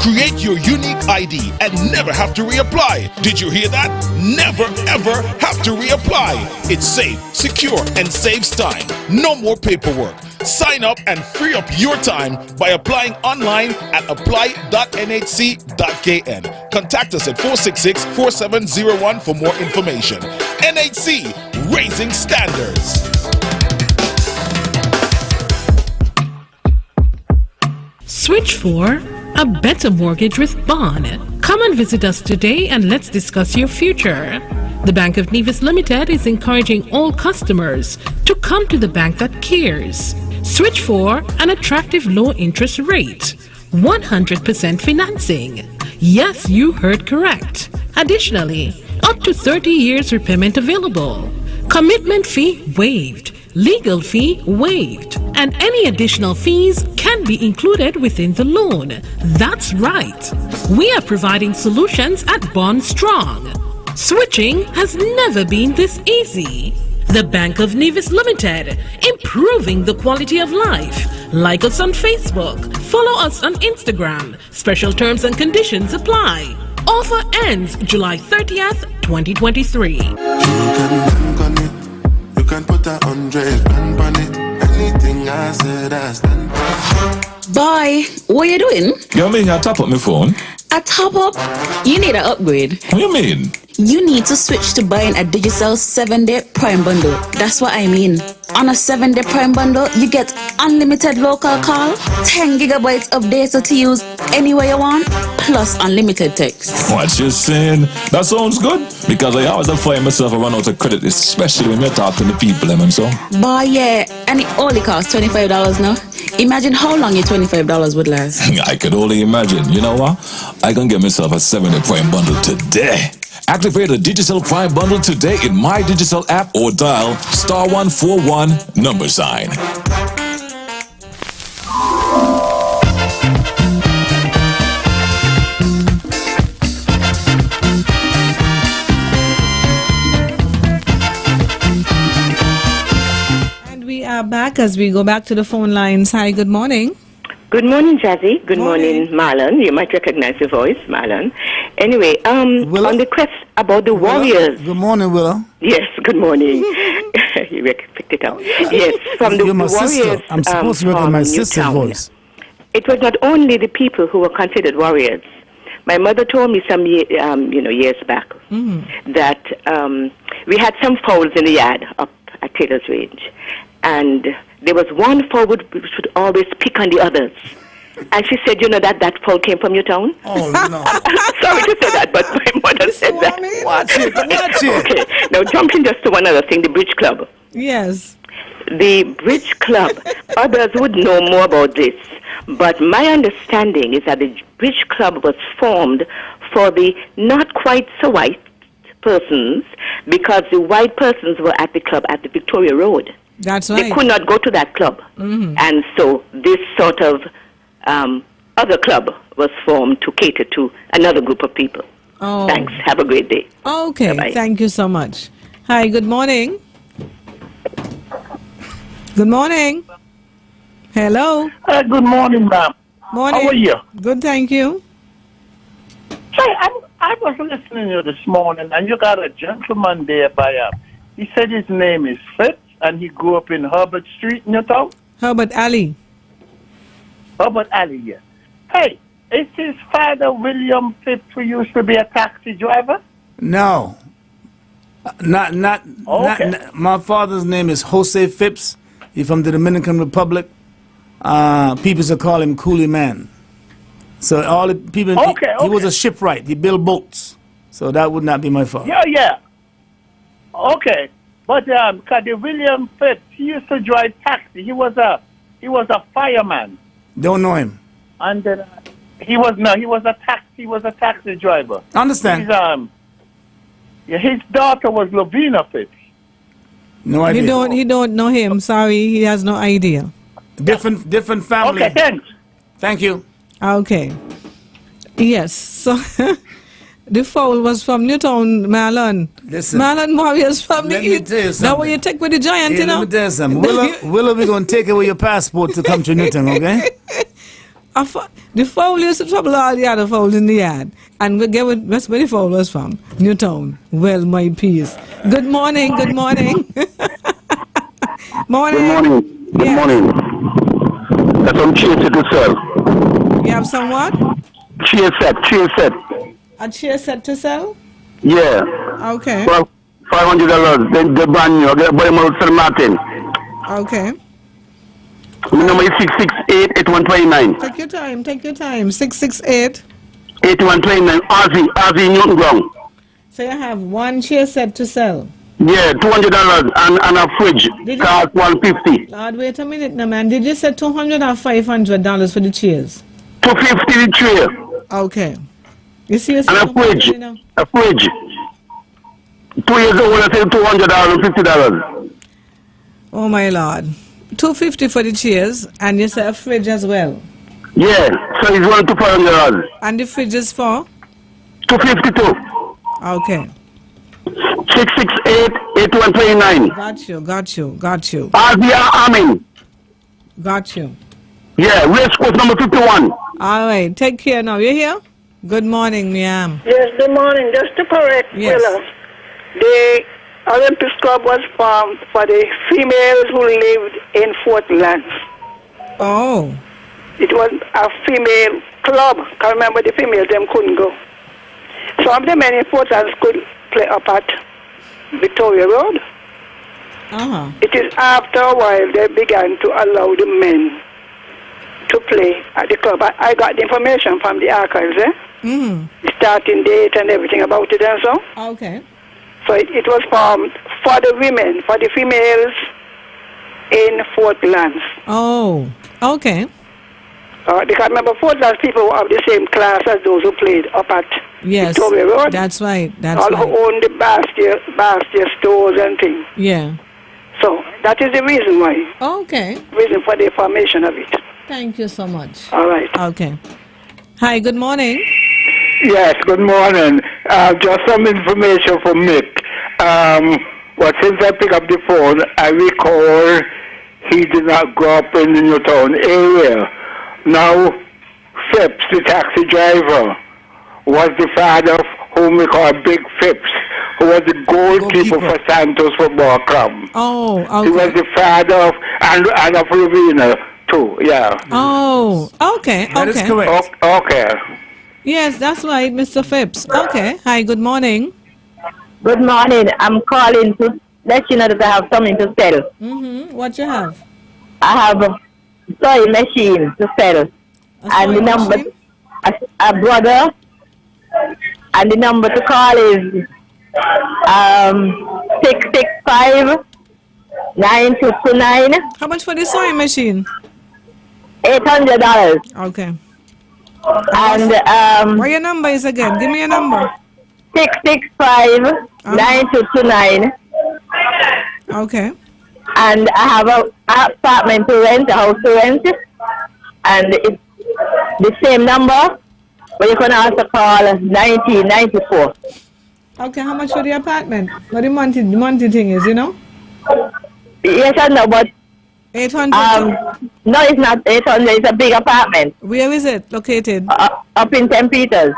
Create your unique ID and never have to reapply. Did you hear that? Never ever have to reapply. It's safe, secure, and saves time. No more paperwork. Sign up and free up your time by applying online at apply.nhc.kn. Contact us at 466-4701 for more information. NHC, raising standards. Switch for a better mortgage with Bond. Come and visit us today and let's discuss your future. The Bank of Nevis Limited is encouraging all customers to come to the bank that cares. Switch for an attractive low interest rate, 100% financing. Yes, you heard correct. Additionally, up to 30 years repayment available. Commitment fee waived. Legal fee waived. And any additional fees can be included within the loan. That's right. We are providing solutions at Bond Strong. Switching has never been this easy. The Bank of Nevis Limited, improving the quality of life. Like us on Facebook. Follow us on Instagram. Special terms and conditions apply. Offer ends July 30th, 2023. You can put 100 grand on it. Anything I said, I stand by. Boy, what you doing? You mean I top up my phone? A top up? You need an upgrade. What you mean? You need to switch to buying a digital 7-day Prime bundle. That's what I mean. On a 7-day Prime bundle, you get unlimited local call, 10 gigabytes of data to use anywhere you want, plus unlimited text. What you saying? That sounds good. Because I always find myself run out of credit, especially when you're talking to people and so. Boy, yeah, and it only costs $25 now. Imagine how long your $25 would last. I could only imagine. You know what? I can get myself a 7-day Prime bundle today. Activate a digital Prime bundle today in My Digital app or dial *141 $. And we are back as we go back to the phone lines. Hi, good morning. Good morning, Jazzy. Good morning, Marlon. You might recognize your voice, Marlon. Anyway, on the quest about the Warriors. Good morning, Willow. Yes, good morning. You picked it up. Yes, from the Warriors. Sister. I'm supposed to recognize my sister's voice. It was not only the people who were considered warriors. My mother told me some years back that we had some fowls in the yard up at Taylor's Range, and there was one fowl which would always pick on the others. And she said, that fowl came from Newtown. Oh, no. Sorry to say that, but my mother said that. Watch it. Okay, now jumping just to one other thing, the Bridge Club. Yes. The Bridge Club, others would know more about this, but my understanding is that the Bridge Club was formed for the not quite so white persons, because the white persons were at the club at the Victoria Road. That's right. They could not go to that club. And so this sort of other club was formed to cater to another group of people. Oh. Thanks. Have a great day. Okay. Bye-bye. Thank you so much. Hi, good morning. Good morning. Hello. Good morning, ma'am. Morning. How are you? Good, thank you. Sorry, I was listening to you this morning, and you got a gentleman there by he said his name is Phipps, and he grew up in Herbert Street, Newtown. Herbert Alley. Herbert Alley, yes. Hey, is his father William Phipps, who used to be a taxi driver? No. Not my father's name is Jose Phipps. He's from the Dominican Republic. People used to call him Coolie Man. So all the people, he was a shipwright. He built boats. So that would not be my father. Yeah. Okay. But cause the William Phipps, he used to drive taxi. He was a fireman. Don't know him. And he was a taxi driver. Understand. His daughter was Lavina Phipps. No idea. He don't know him. Sorry, he has no idea. Different family. Okay, thanks. Thank you. Okay. Yes. So the fowl was from Newtown, Marlon. Listen. Marlon Warriors from the Let me tell you something. Now what you take with the giant, Hey, let me tell you something. Willow, we're going to take away your passport to come to Newtown, okay? The fowl used to trouble all the other fowls in the yard. And we get where the fowl was from. Newtown. Well, my peace. Good morning. Good morning. Morning. Good morning. Good morning. That's some cheer set to sell. You have some what? Cheer set. A chair set to sell? Yeah. Okay. Well, $500. Then the brand new. I get buy them out for Martin. Okay. My number is 668-8129. Take your time. 668. 8129. Ozzy Newton Ground. So you have one chair set to sell? Yeah, $200 and a fridge. Cost $150. Lord, wait a minute now, man. Did you say $200 or $500 for the chairs? $250 the chair. Okay. You see, and a fridge. A fridge. 2 years old, I said $200 and $50. Oh my Lord. $250 for the chairs, and you say a fridge as well. Yeah, so it's $1 to $500. And the fridge is for? $252. Okay. 668-8129. Got you. Amin. Got you. Yeah, race course number 51. All right, take care now. You here? Good morning, Miam. Yes, good morning. Just to correct, Willa, the Olympics Club was formed for the females who lived in Fort Lance. Oh. It was a female club. I remember the females, them couldn't go. Some of the men in Fort Lance could play up at Victoria Road. Uh-huh. It is after a while they began to allow the men to play at the club. I got the information from the archives, Mm-hmm. the starting date and everything about it and so. Okay. So it was formed for the women, for the females in Fort Lance. Oh, okay. Because remember, Fort Lance people were of the same class as those who played up at Yes, Victoria Road. that's right. That's All right. who owned the Bastia stores and things. Yeah. So that is the reason why. Okay. Reason for the formation of it. Thank you so much. All right. Okay. Hi, good morning. Yes, good morning. Just some information from Mick. Since I pick up the phone, I recall he did not grow up in the Newtown area. Now, Phipps, the taxi driver, was the father of whom we call Big Phipps, who was the goalkeeper for Santos Football Club. Oh, okay. He was the father of, and of Ravina, too, yeah. Oh, okay. That is okay. correct. Okay. Yes, that's right, Mr. Phipps. Okay. Hi, good morning. Good morning. I'm calling to let you know that I have something to sell. Mm-hmm. What you have? I have a sewing machine to sell. And the number, a brother, and the number to call is 665-9229. How much for the sewing machine? $800. Okay. And what your number is again? Give me your number. 665-9229. Okay. And I have an apartment to rent, a house to rent, and it's the same number, but you can also call 1994. Okay, how much for the apartment? What the monthly thing is, you know? Yes, I know, but 800. no, it's not 800. It's a big apartment. Where is it located? Up in St. Peters.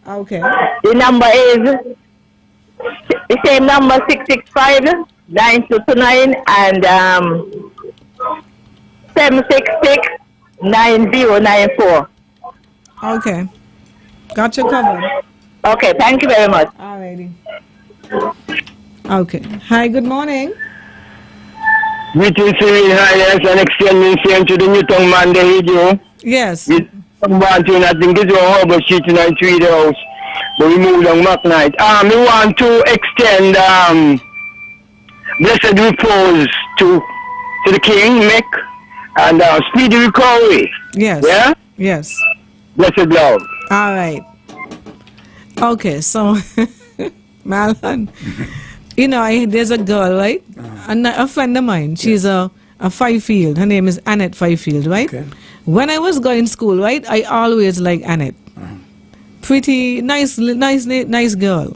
Okay. The number is the same number, 665-9229 and 766-9094. Okay. Got you covered. Okay, thank you very much. Alrighty. Okay. Hi, good morning. Greetings, yes, and extending same to the Newtown Monday radio. Yes. With one thing, I think it's a harbor sheet in our tree house, but we moved on Mac night. We want to extend blessed repose to the King, Mick, and speedy recovery. Yes. Yeah? Yes. Blessed love. All right. Okay, so, Malhan, you know, there's a girl, right? And a friend of mine, she's a Fifield. Her name is Annette Fifield, right? Okay. When I was going to school, right, I always liked Annette. Pretty nice girl,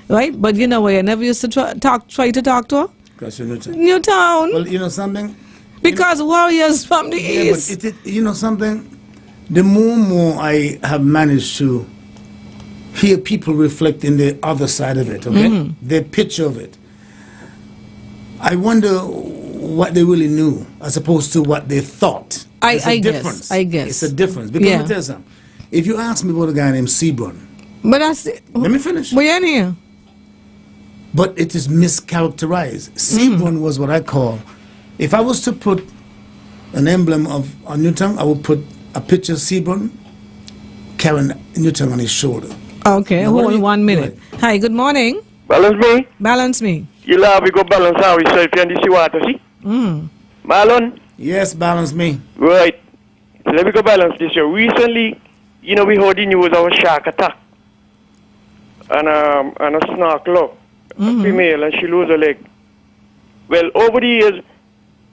right? But you know why I never used to try to talk to her? Because you're Newtown. Newtown. Well, you know something? Because warriors from the east. But you know something? The more I have managed to hear people reflect in the other side of it, okay? Their picture of it. I wonder what they really knew as opposed to what they thought. I difference. guess. It's a difference. Because let me tell you something. If you ask me about a guy named Seaborn, but that's let me finish. We're in here. But it is mischaracterized. Seaborn was what I call, if I was to put an emblem of on Newtown, I would put a picture of Seaborn carrying Newtown on his shoulder. Okay, hold on 1 minute. Hi, good morning. Balance me. Balance me. You love we go balance how we say if you see water, see? Marlon? Yes, balance me. Right. So let me go balance this year. Recently, you know, we heard the news of a shark attack. And a snorkel, a female, and she lose a leg. Well, over the years,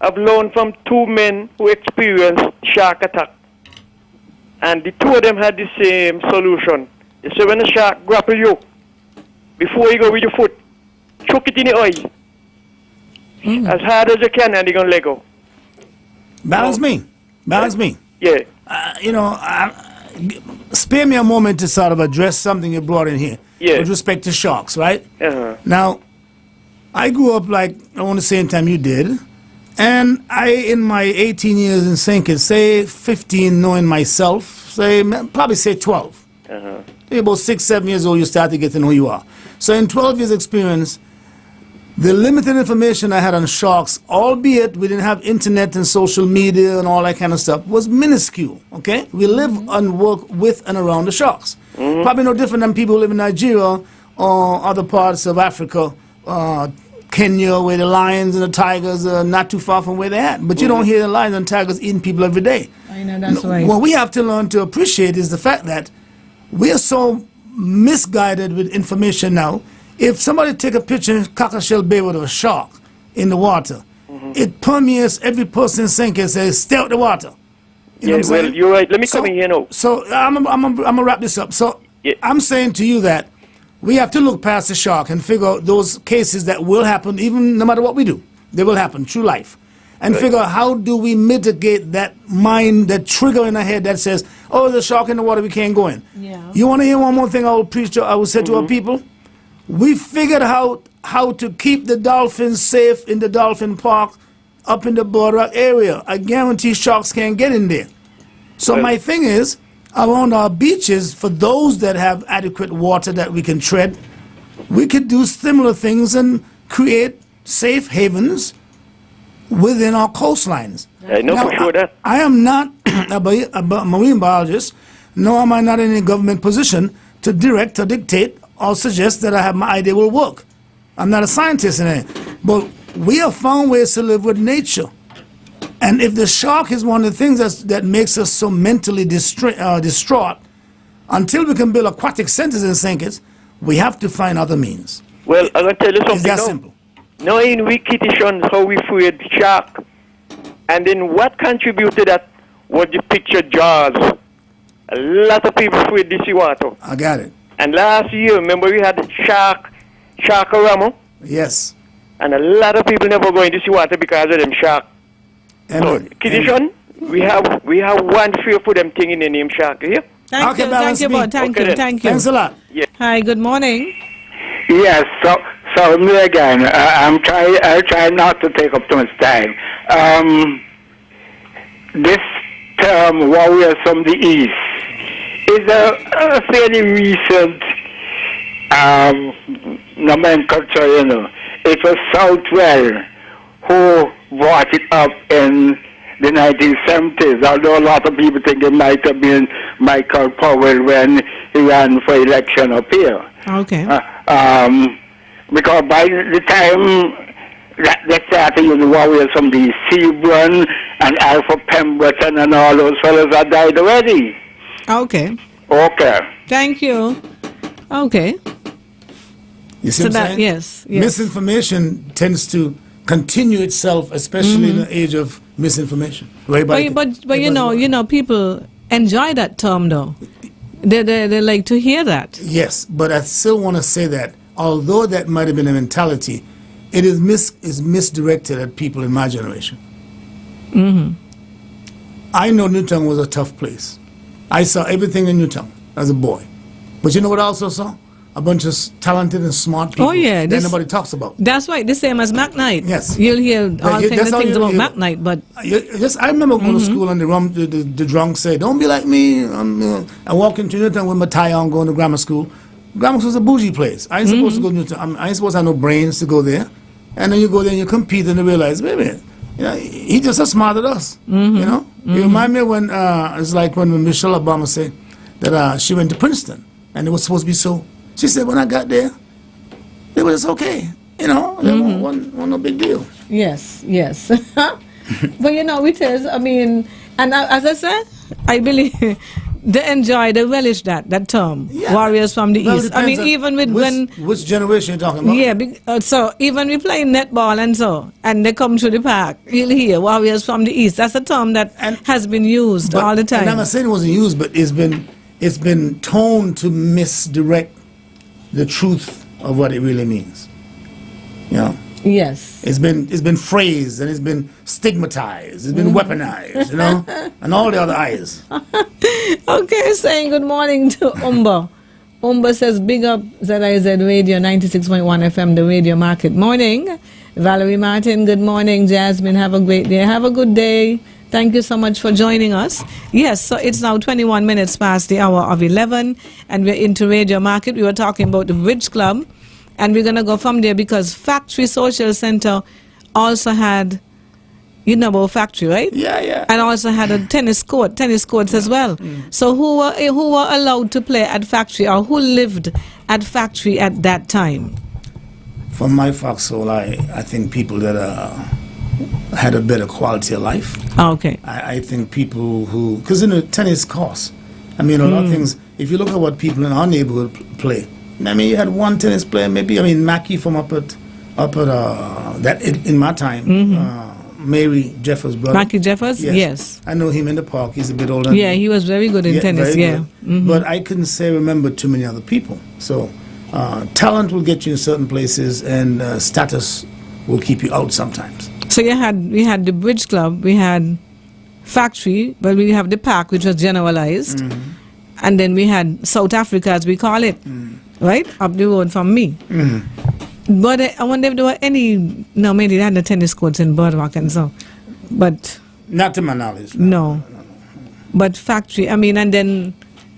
I've learned from 2 men who experienced shark attack. And the 2 of them had the same solution. They say when a shark grapple you, before you go with your foot, choke it in the eye. As hard as you can, and you're going to let go. Balance me. Balance me. Yeah. You know, spare me a moment to sort of address something you brought in here. Yeah. With respect to sharks, right? Uh-huh. Now, I grew up like around the same time you did. And I, in my 18 years in sinking, say 15 knowing myself, probably say 12. Uh-huh. About 6, 7 years old, you start to get to know who you are. So in 12 years experience, the limited information I had on sharks, albeit we didn't have internet and social media and all that kind of stuff, was minuscule, okay? We live and work with and around the sharks. Probably no different than people who live in Nigeria or other parts of Africa, Kenya, where the lions and the tigers are not too far from where they're at. But you don't hear the lions and tigers eating people every day. I know, that's right. What we have to learn to appreciate is the fact that we are so misguided with information now. If somebody take a picture in Cockleshell Bay with a shark in the water, it permeates every person in St. Kitts and says, stay out the water. You know what I'm well, saying? you're right. Let me come in here now. So I'm gonna wrap this up. So I'm saying to you that we have to look past the shark and figure out those cases that will happen, even no matter what we do. They will happen through life. And figure out how do we mitigate that mind, that trigger in our head that says, oh, there's a shark in the water, we can't go in. Yeah. You want to hear one more thing I will say to our people? We figured out how to keep the dolphins safe in the dolphin park up in the Boardwalk area. I guarantee sharks can't get in there. So my thing is, around our beaches, for those that have adequate water that we can tread, we could do similar things and create safe havens within our coastlines. I know for sure that. I am not a marine biologist, nor am I not in any government position to direct or dictate or suggest that I have my idea will work. I'm not a scientist in it. But we have found ways to live with nature. And if the shark is one of the things that makes us so mentally distraught, until we can build aquatic centers in St. Kitts, we have to find other means. Well, I'm going to tell you something. It's that now. simple. Now in we kitty how we freed shark. And then what contributed to that was the picture Jaws. A lot of people freed the seawater. I got it. And last year, remember we had Sharkaramo? Yes. And a lot of people never go into seawater because of them shark. So, Kitty we have one fear for them thing in the name shark here. Thank you, Bob. Thank you. Thanks a lot. Yeah. Hi, good morning. Yes, so me again. I'll try not to take up too much time. This term, warriors from the East, is a fairly recent nomenclature, you know. It was Southwell who brought it up in the 1970s, although a lot of people think it might have been Michael Powell when he ran for election up here. Okay. Because by the time that they started using warriors from the Sebron and Alpha Pemberton and all those fellows had died already. Okay. Okay. Thank you. Okay. You see So what I'm that- saying? yes. Misinformation tends to continue itself, especially in the age of misinformation. But you know, people enjoy that term though. They like to hear that. Yes, but I still want to say that although that might have been a mentality, it is misdirected at people in my generation. I know Newtown was a tough place. I saw everything in Newtown as a boy. But you know what I also saw? A bunch of talented and smart people that nobody talks about. That's right, the same as McKnight. Yes. You'll hear all kinds of things about McKnight, but... I remember going to school and the drunk say, don't be like me. I walk into Newtown with my tie on going to grammar school. Grammar school is a bougie place. I ain't supposed to go to Newtown. I ain't supposed to have no brains to go there. And then you go there and you compete and you realize, wait a minute, he just as smart as us. You know? You remind me when, it's like when Michelle Obama said that she went to Princeton and it was supposed to be so. She said when I got there, it was okay. You know, it wasn't no big deal. Yes. But you know, it is, I mean, and as I said, I believe they enjoy, they relish that term, warriors from the East. I mean, even with which generation you talking about? Yeah, so even we play netball and they come to the park, you'll hear warriors from the East. That's a term that has been used all the time. And I'm not saying it wasn't used, but it's been toned to misdirect the truth of what it really means. You know? Yes. It's been phrased and it's been stigmatized. It's been weaponized, you know? And all the other eyes. Okay, saying good morning to Umba. Umba says, big up ZIZ Radio 96.1 FM, the radio market. Morning. Valerie Martin, good morning. Jasmine, have a great day. Have a good day. Thank you so much for joining us. Yes, so it's now 21 minutes past the hour of 11, and we're into Radio Market. We were talking about the Bridge Club And we're going to go from there because Factory Social Center also had, you know about Factory, right? Yeah. And also had a tennis courts as well. So who were allowed to play at Factory, or who lived at Factory at that time? From my foxhole, I think people that had a better quality of life. Okay. I think people who, because tennis costs. I mean, a lot of things. If you look at what people in our neighborhood play, I mean, you had one tennis player, maybe. I mean, Mackie from up at that in my time. Mary Jeffers' brother. Mackie Jeffers? Yes. I know him in the park. He's a bit older than me. He was very good in tennis, But I couldn't remember too many other people. So talent will get you in certain places, and status will keep you out sometimes. So we had the Bridge Club, we had Factory, but we have the Park, which was generalized. And then we had South Africa, as we call it, right? Up the road from me. But I wonder if there were any, no, maybe they had the tennis courts in Boardwalk and so, but... Not to my knowledge. No. But Factory, I mean, and then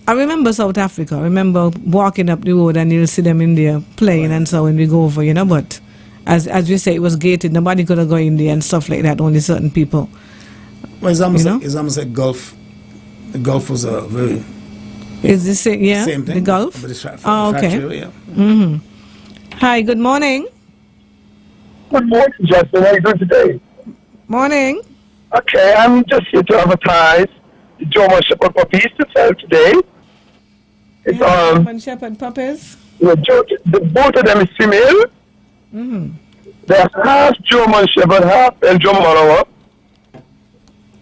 I remember South Africa. I remember walking up the road and you'll see them in there playing and so when we go over, but as we say, it was gated. Nobody could have gone in there and stuff like that, only certain people. Well, it's almost like golf. The golf was a very... Is the same, same thing. The golf? But it's okay. Factory, yeah. Hi, good morning. Good morning, Justin. How are you doing today? Morning. Okay, I'm just here to advertise the German Shepherd puppies to sell today. It's German Shepherd puppies? Both of them is female. They're half German Shepherd, half Belgian Malinois.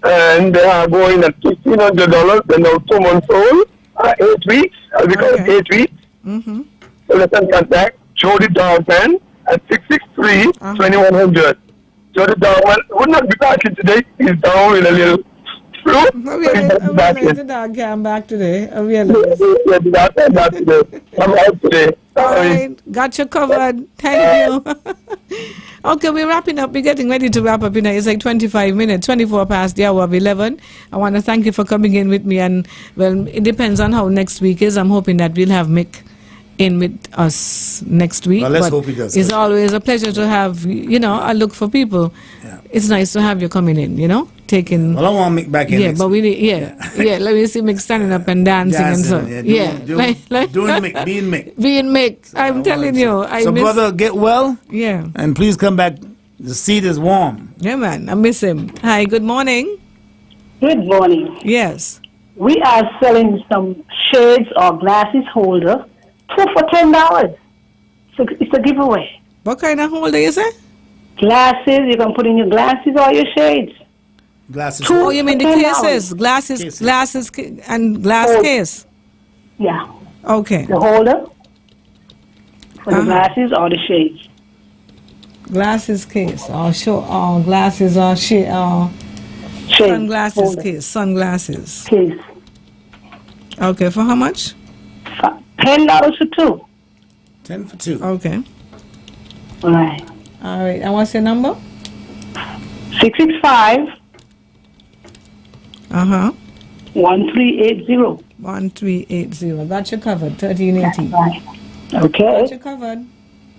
And they are going at $1,500. They're now 2 months old, 8 weeks. Because 8 weeks. So they can contact Jody Dogman at 663-2100. Jody Dogman would not be back in today. He's down with a little flu. I realized the dog came back today. I realized. Yeah, the dog came back today. I'm out today. All right, got you covered. Thank you. Okay, we're wrapping up. We're getting ready to wrap up. It's like 25 minutes, 24 past the hour of 11. I want to thank you for coming in with me. And, well, it depends on how next week is. I'm hoping that we'll have Mick in with us next week. Well, let's hope he does. It's always a pleasure to have, I look for people. Yeah. It's nice to have you coming in, taking... Well, I want Mick back in next but we week. need, let me see Mick standing up and dancing and so. Doing Mick, being Mick. Being Mick, I'm telling you. So, brother, get well. Yeah. And please come back. The seat is warm. Yeah, man, I miss him. Hi, good morning. Good morning. Yes. We are selling some shades or glasses holder. 2 for $10. So it's a giveaway. What kind of holder is it? Glasses. You can put in your glasses or your shades. Glasses. Oh, you mean the cases? Glasses and glass case. Yeah. Okay. The holder for the glasses or the shades. Glasses case or glasses or shade sunglasses holder. Case. Sunglasses case. Okay, for how much? $10 for 2. 10 for 2. Okay. All right. And what's your number? 665. 1380. 1380. Got you covered. 1380. Right. Okay. Got you covered.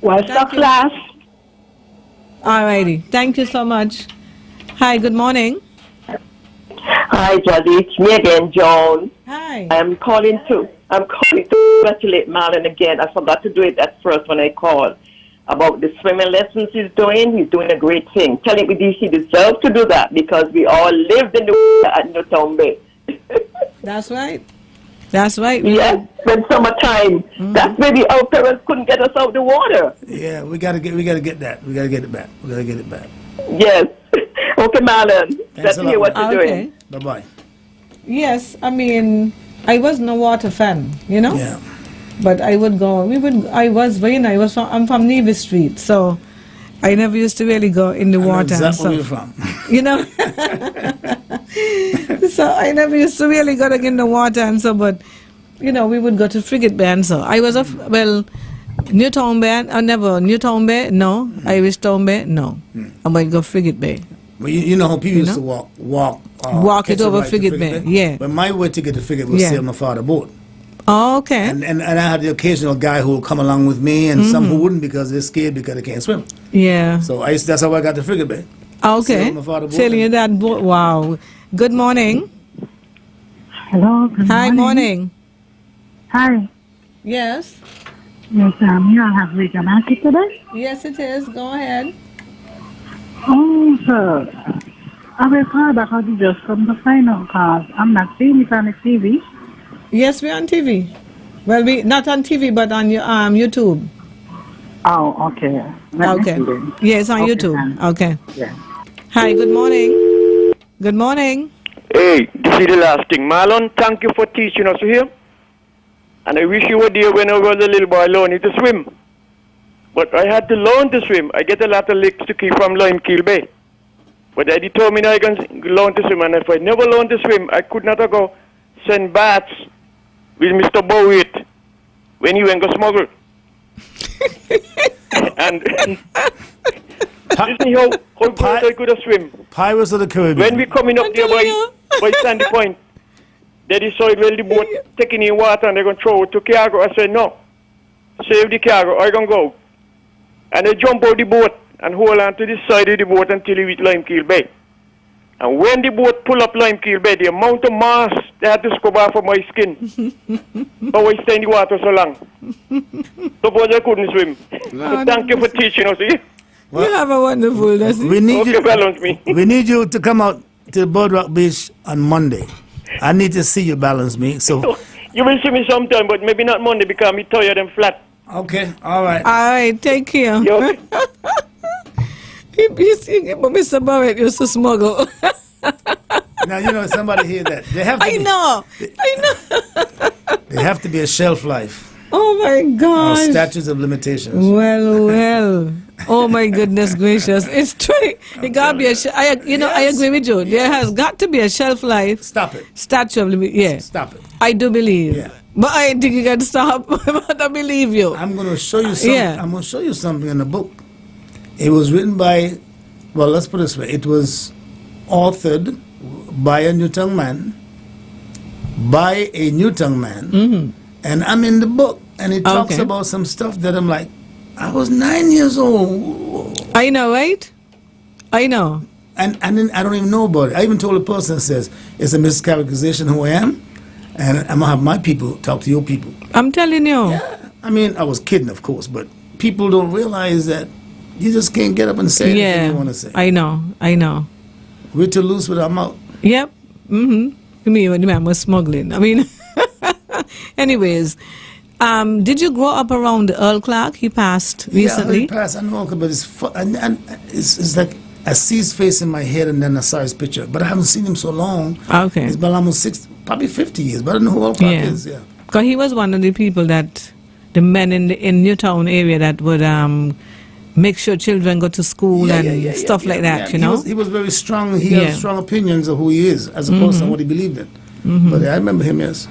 Well, stop class. Alrighty. Thank you so much. Hi. Good morning. Hi, Jazzy. It's me again, Joan. Hi. I'm calling to congratulate Marlon again. I forgot to do it at first when I called about the swimming lessons he's doing. He's doing a great thing. Tell him he deserves to do that because we all lived in the at Newtown Bay. That's right. That's right. Yeah, spend summertime. That's maybe our parents couldn't get us out the water. Yeah, we gotta get that. We gotta get it back. Yes. Okay, Marlon. Let's hear what you're doing. Bye bye. Yes, I mean, I wasn't a water fan, Yeah. But I would go. I'm from Nevis Street, so I never used to really go in the water. Exactly where you're from. So I never used to really go in the water and so, but we would go to Frigate Bay and so. I was Newtown Bay, Newtown Bay, no. Irish Town Bay, no. I might go Frigate Bay. Well, you know how people used to walk it over Frigate Bay. Yeah. But my way to get to Frigate was sail my father's boat. Oh, okay. And I have the occasional guy who will come along with me, and some who wouldn't because they're scared because they can't swim. Yeah. So that's how I got the frigate bay. Okay. Sailing in that boat. Wow. Good morning. Hello. Good Hi, morning. Hi. Yes. Yes, you all have radio market today? Yes, it is. Go ahead. Oh, sir. I will call back how to just come to find out because I'm not seeing it on the TV. Yes, we're on TV. Well, we not on TV, but on your YouTube. Oh, okay. Okay. Yeah, it's on YouTube. Then. Okay. Yeah. Hi, good morning. Good morning. Hey, this is the last thing. Marlon, thank you for teaching us here. And I wish you were there when I was a little boy learning to swim. But I had to learn to swim. I get a lot of licks to keep from Limekeel Bay. But I determined I can learn to swim. And if I never learned to swim, I could not go send bats with Mr. Bowitt when he went to smuggle. And listen how good I could have swim. Pirates of the Caribbean. When we coming up there by Sandy Point, they decided, well, the boat taking in water and they're going to throw it to cargo. I said, no, save the cargo, I'm going to go. And they jump out the boat and hold on to the side of the boat until we reach Limekeel Bay. And when the boat pull up Limekeel Bay, the amount of mass they had to scrub off of my skin. But I stay in the water so long. Suppose I couldn't swim. So thank you for teaching us. Eh? You have a wonderful lesson. We need you. Balance me. We need you to come out to Boardwalk Beach on Monday. I need to see you balance me. So you will see me sometime, but maybe not Monday because I'm tired and flat. Okay, all right. All right, take care. Mr. Barrett used to smuggle. Now, you know, somebody hear that. They have to I know. They have to be a shelf life. Oh, my God. Statutes of limitations. Well. Oh, my goodness gracious. It's true. It got to be I agree with you. There has got to be a shelf life. Stop it. Statute of limitations. Yeah. Stop it. I do believe. Yeah. But I think you can stop. But I believe you. I'm going to show you something. Yeah. I'm going to show you something in the book. It was written by, well, let's put it this way. It was authored by a Newtown man, and I'm in the book, and it talks about some stuff that I'm like, I was 9 years old. I know, right? I know. And then I don't even know about it. I even told a person that says, it's a mischaracterization who I am, and I'm going to have my people talk to your people. I'm telling you. Yeah. I mean, I was kidding, of course, but people don't realize that you just can't get up and say anything you want to say. I know. We're too loose with our mouth. Yep. Mm-hmm. Me when the man was smuggling. I mean, anyways, did you grow up around Earl Clark? He passed recently. Yeah, he passed. I know, but it's like I see his face in my head and then I saw his picture. But I haven't seen him so long. Okay. It's been almost probably 50 years. But I don't know who Earl Clark is. Yeah. Because he was one of the people that, the men in Newtown area that would make sure children go to school and stuff like that, you know? He was very strong. He had strong opinions of who he is as opposed to what he believed in. But I remember him, yes.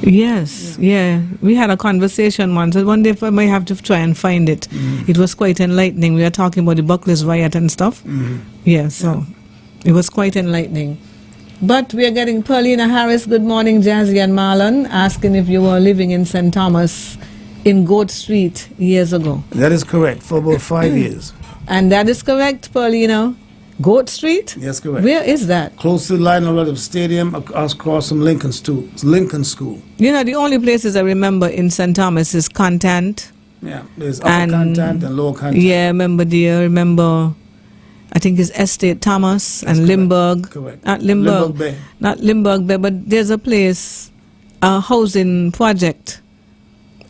Yes, yeah. We had a conversation once. One day I might have to try and find it. It was quite enlightening. We were talking about the Buckley's riot and stuff. Yeah, so it was quite enlightening. But we are getting Paulina Harris. Good morning, Jazzy and Marlon, asking if you were living in St. Thomas in Goat Street years ago. That is correct, for about 5 years. And that is correct, Paulina. Goat Street? Yes, correct. Where is that? Close to the Lionel Rutherford Stadium, across from Lincoln School. You know, the only places I remember in St. Thomas is Contant. Yeah, there's Upper Contant and Lower Contant. Yeah, remember, I think it's Estate Thomas and Limburg. Correct. Not Limburg. Limburg Bay. Not Limburg Bay, but there's a place, a housing project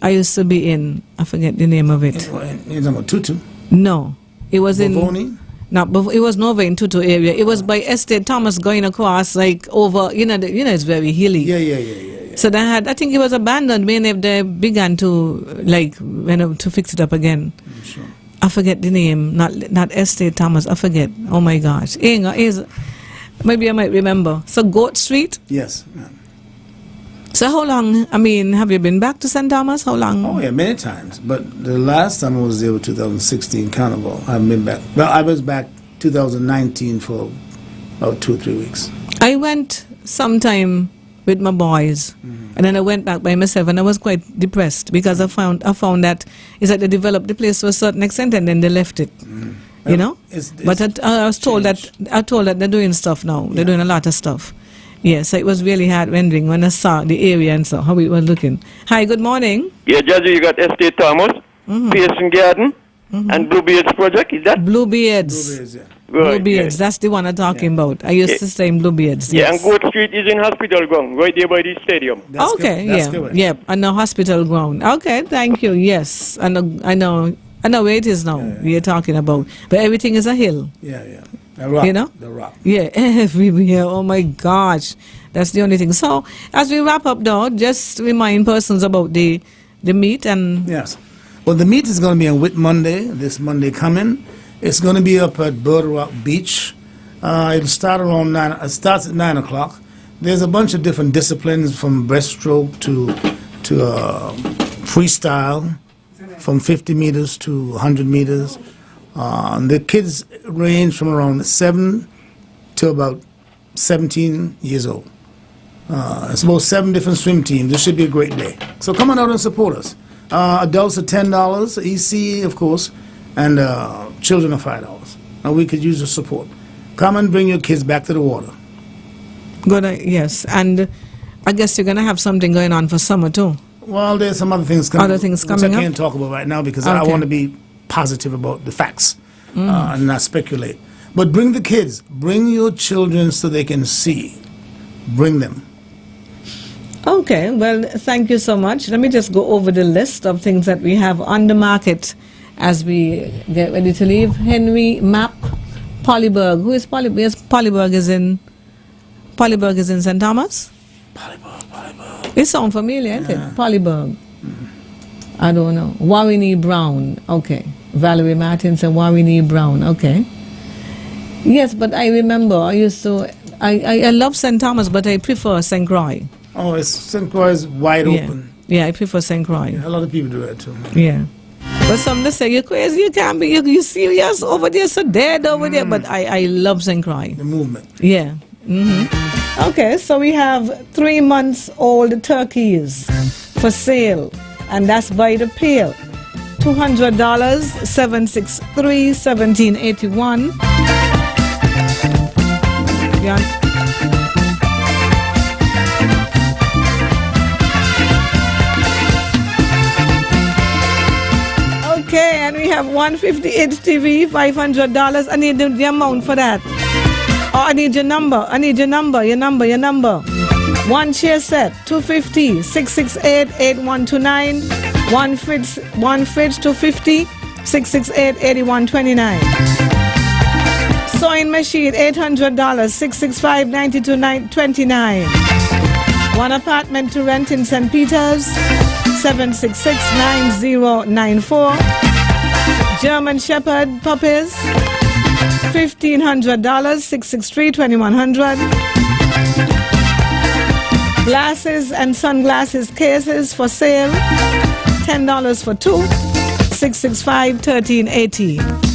I used to be in. I forget the name of it. You're talking about Tutu? No. It was Bovoni? It was nowhere in Tutu area. It was by Estate Thomas going across, like over, it's very hilly. Yeah. So I think it was abandoned when they began to, to fix it up again. Sure. I forget the name, not Estate Thomas, I forget. Oh my gosh. Maybe I might remember. So Goat Street? Yes. Yeah. So how long, have you been back to St. Thomas? How long? Oh, yeah, many times. But the last time I was there was 2016 Carnival. I haven't been back. Well, I was back 2019 for about 2 or 3 weeks. I went sometime with my boys. And then I went back by myself, and I was quite depressed because I found that it's like they developed the place to a certain extent, and then they left it. You know. But I was told that they're doing stuff now. They're doing a lot of stuff. Yes, so it was really heart-rending when I saw the area and saw how it was looking. Hi, good morning. Yeah, Jazzy, you got Estate Thomas, Pearson Garden, and Bluebeards Project, is that? Bluebeards. Right, Bluebeards, that's the one I'm talking about. I used to stay in Bluebeards. Yeah, Yes. and Goat Street is in Hospital Ground, right there by the stadium. Yeah, and the hospital ground. Okay, thank you. Yes, I know where it is now. You're talking about, but everything is a hill. Yeah. The rock. You know? The rock. Yeah, everywhere. Oh my gosh, that's the only thing. So as we wrap up, though, just remind persons about the meet and yes. Well, the meet is going to be on Whit Monday. This Monday coming. It's going to be up at Bird Rock Beach. It'll start around 9. It starts at 9 o'clock. There's a bunch of different disciplines from breaststroke to freestyle, from 50 meters to 100 meters. The kids range from around 7 to about 17 years old. It's about 7 different swim teams. This should be a great day. So come on out and support us. Adults are $10, EC, of course, and children are $5. Now we could use your support. Come and bring your kids back to the water. Good, yes, and I guess you're going to have something going on for summer too. Well, there's some other things coming. Which I can't talk about right now because I want to be positive about the facts and not speculate. But bring the kids. Bring your children so they can see. Bring them. Okay, well, thank you so much. Let me just go over the list of things that we have on the market as we get ready to leave. Henry Map, Polyberg. Who is Polyberg? Yes, Polyberg is in St. Thomas? Polyberg. It sounds familiar, isn't it? Polyberg. I don't know. Warren Brown. Okay. Valerie Martins and Warren Brown. Okay. Yes, but I remember I love St. Thomas, but I prefer St. Croix. Oh, St. Croix is wide open. Yeah, I prefer St. Croix. Yeah, a lot of people do that too. Yeah. But some they say, you're crazy, you can't be, you're serious over there, so dead over there. But I love St. Croix. The movement. Yeah. Okay, so we have 3-month-old turkeys for sale, and that's by the pail. $200, 763-1781. Yeah. Okay, and we have 150-inch TV, $500. I need the amount for that. Oh, I need your number. Your number. One chair set, $250, 668-8129. One fridge, $250, 668-8129. Sewing machine, $800, 665-9229. One apartment to rent in St. Peter's, 766-9094. German Shepherd puppies, $1,500, 663-2100. Glasses and sunglasses cases for sale, $10 for 2, 665-1380.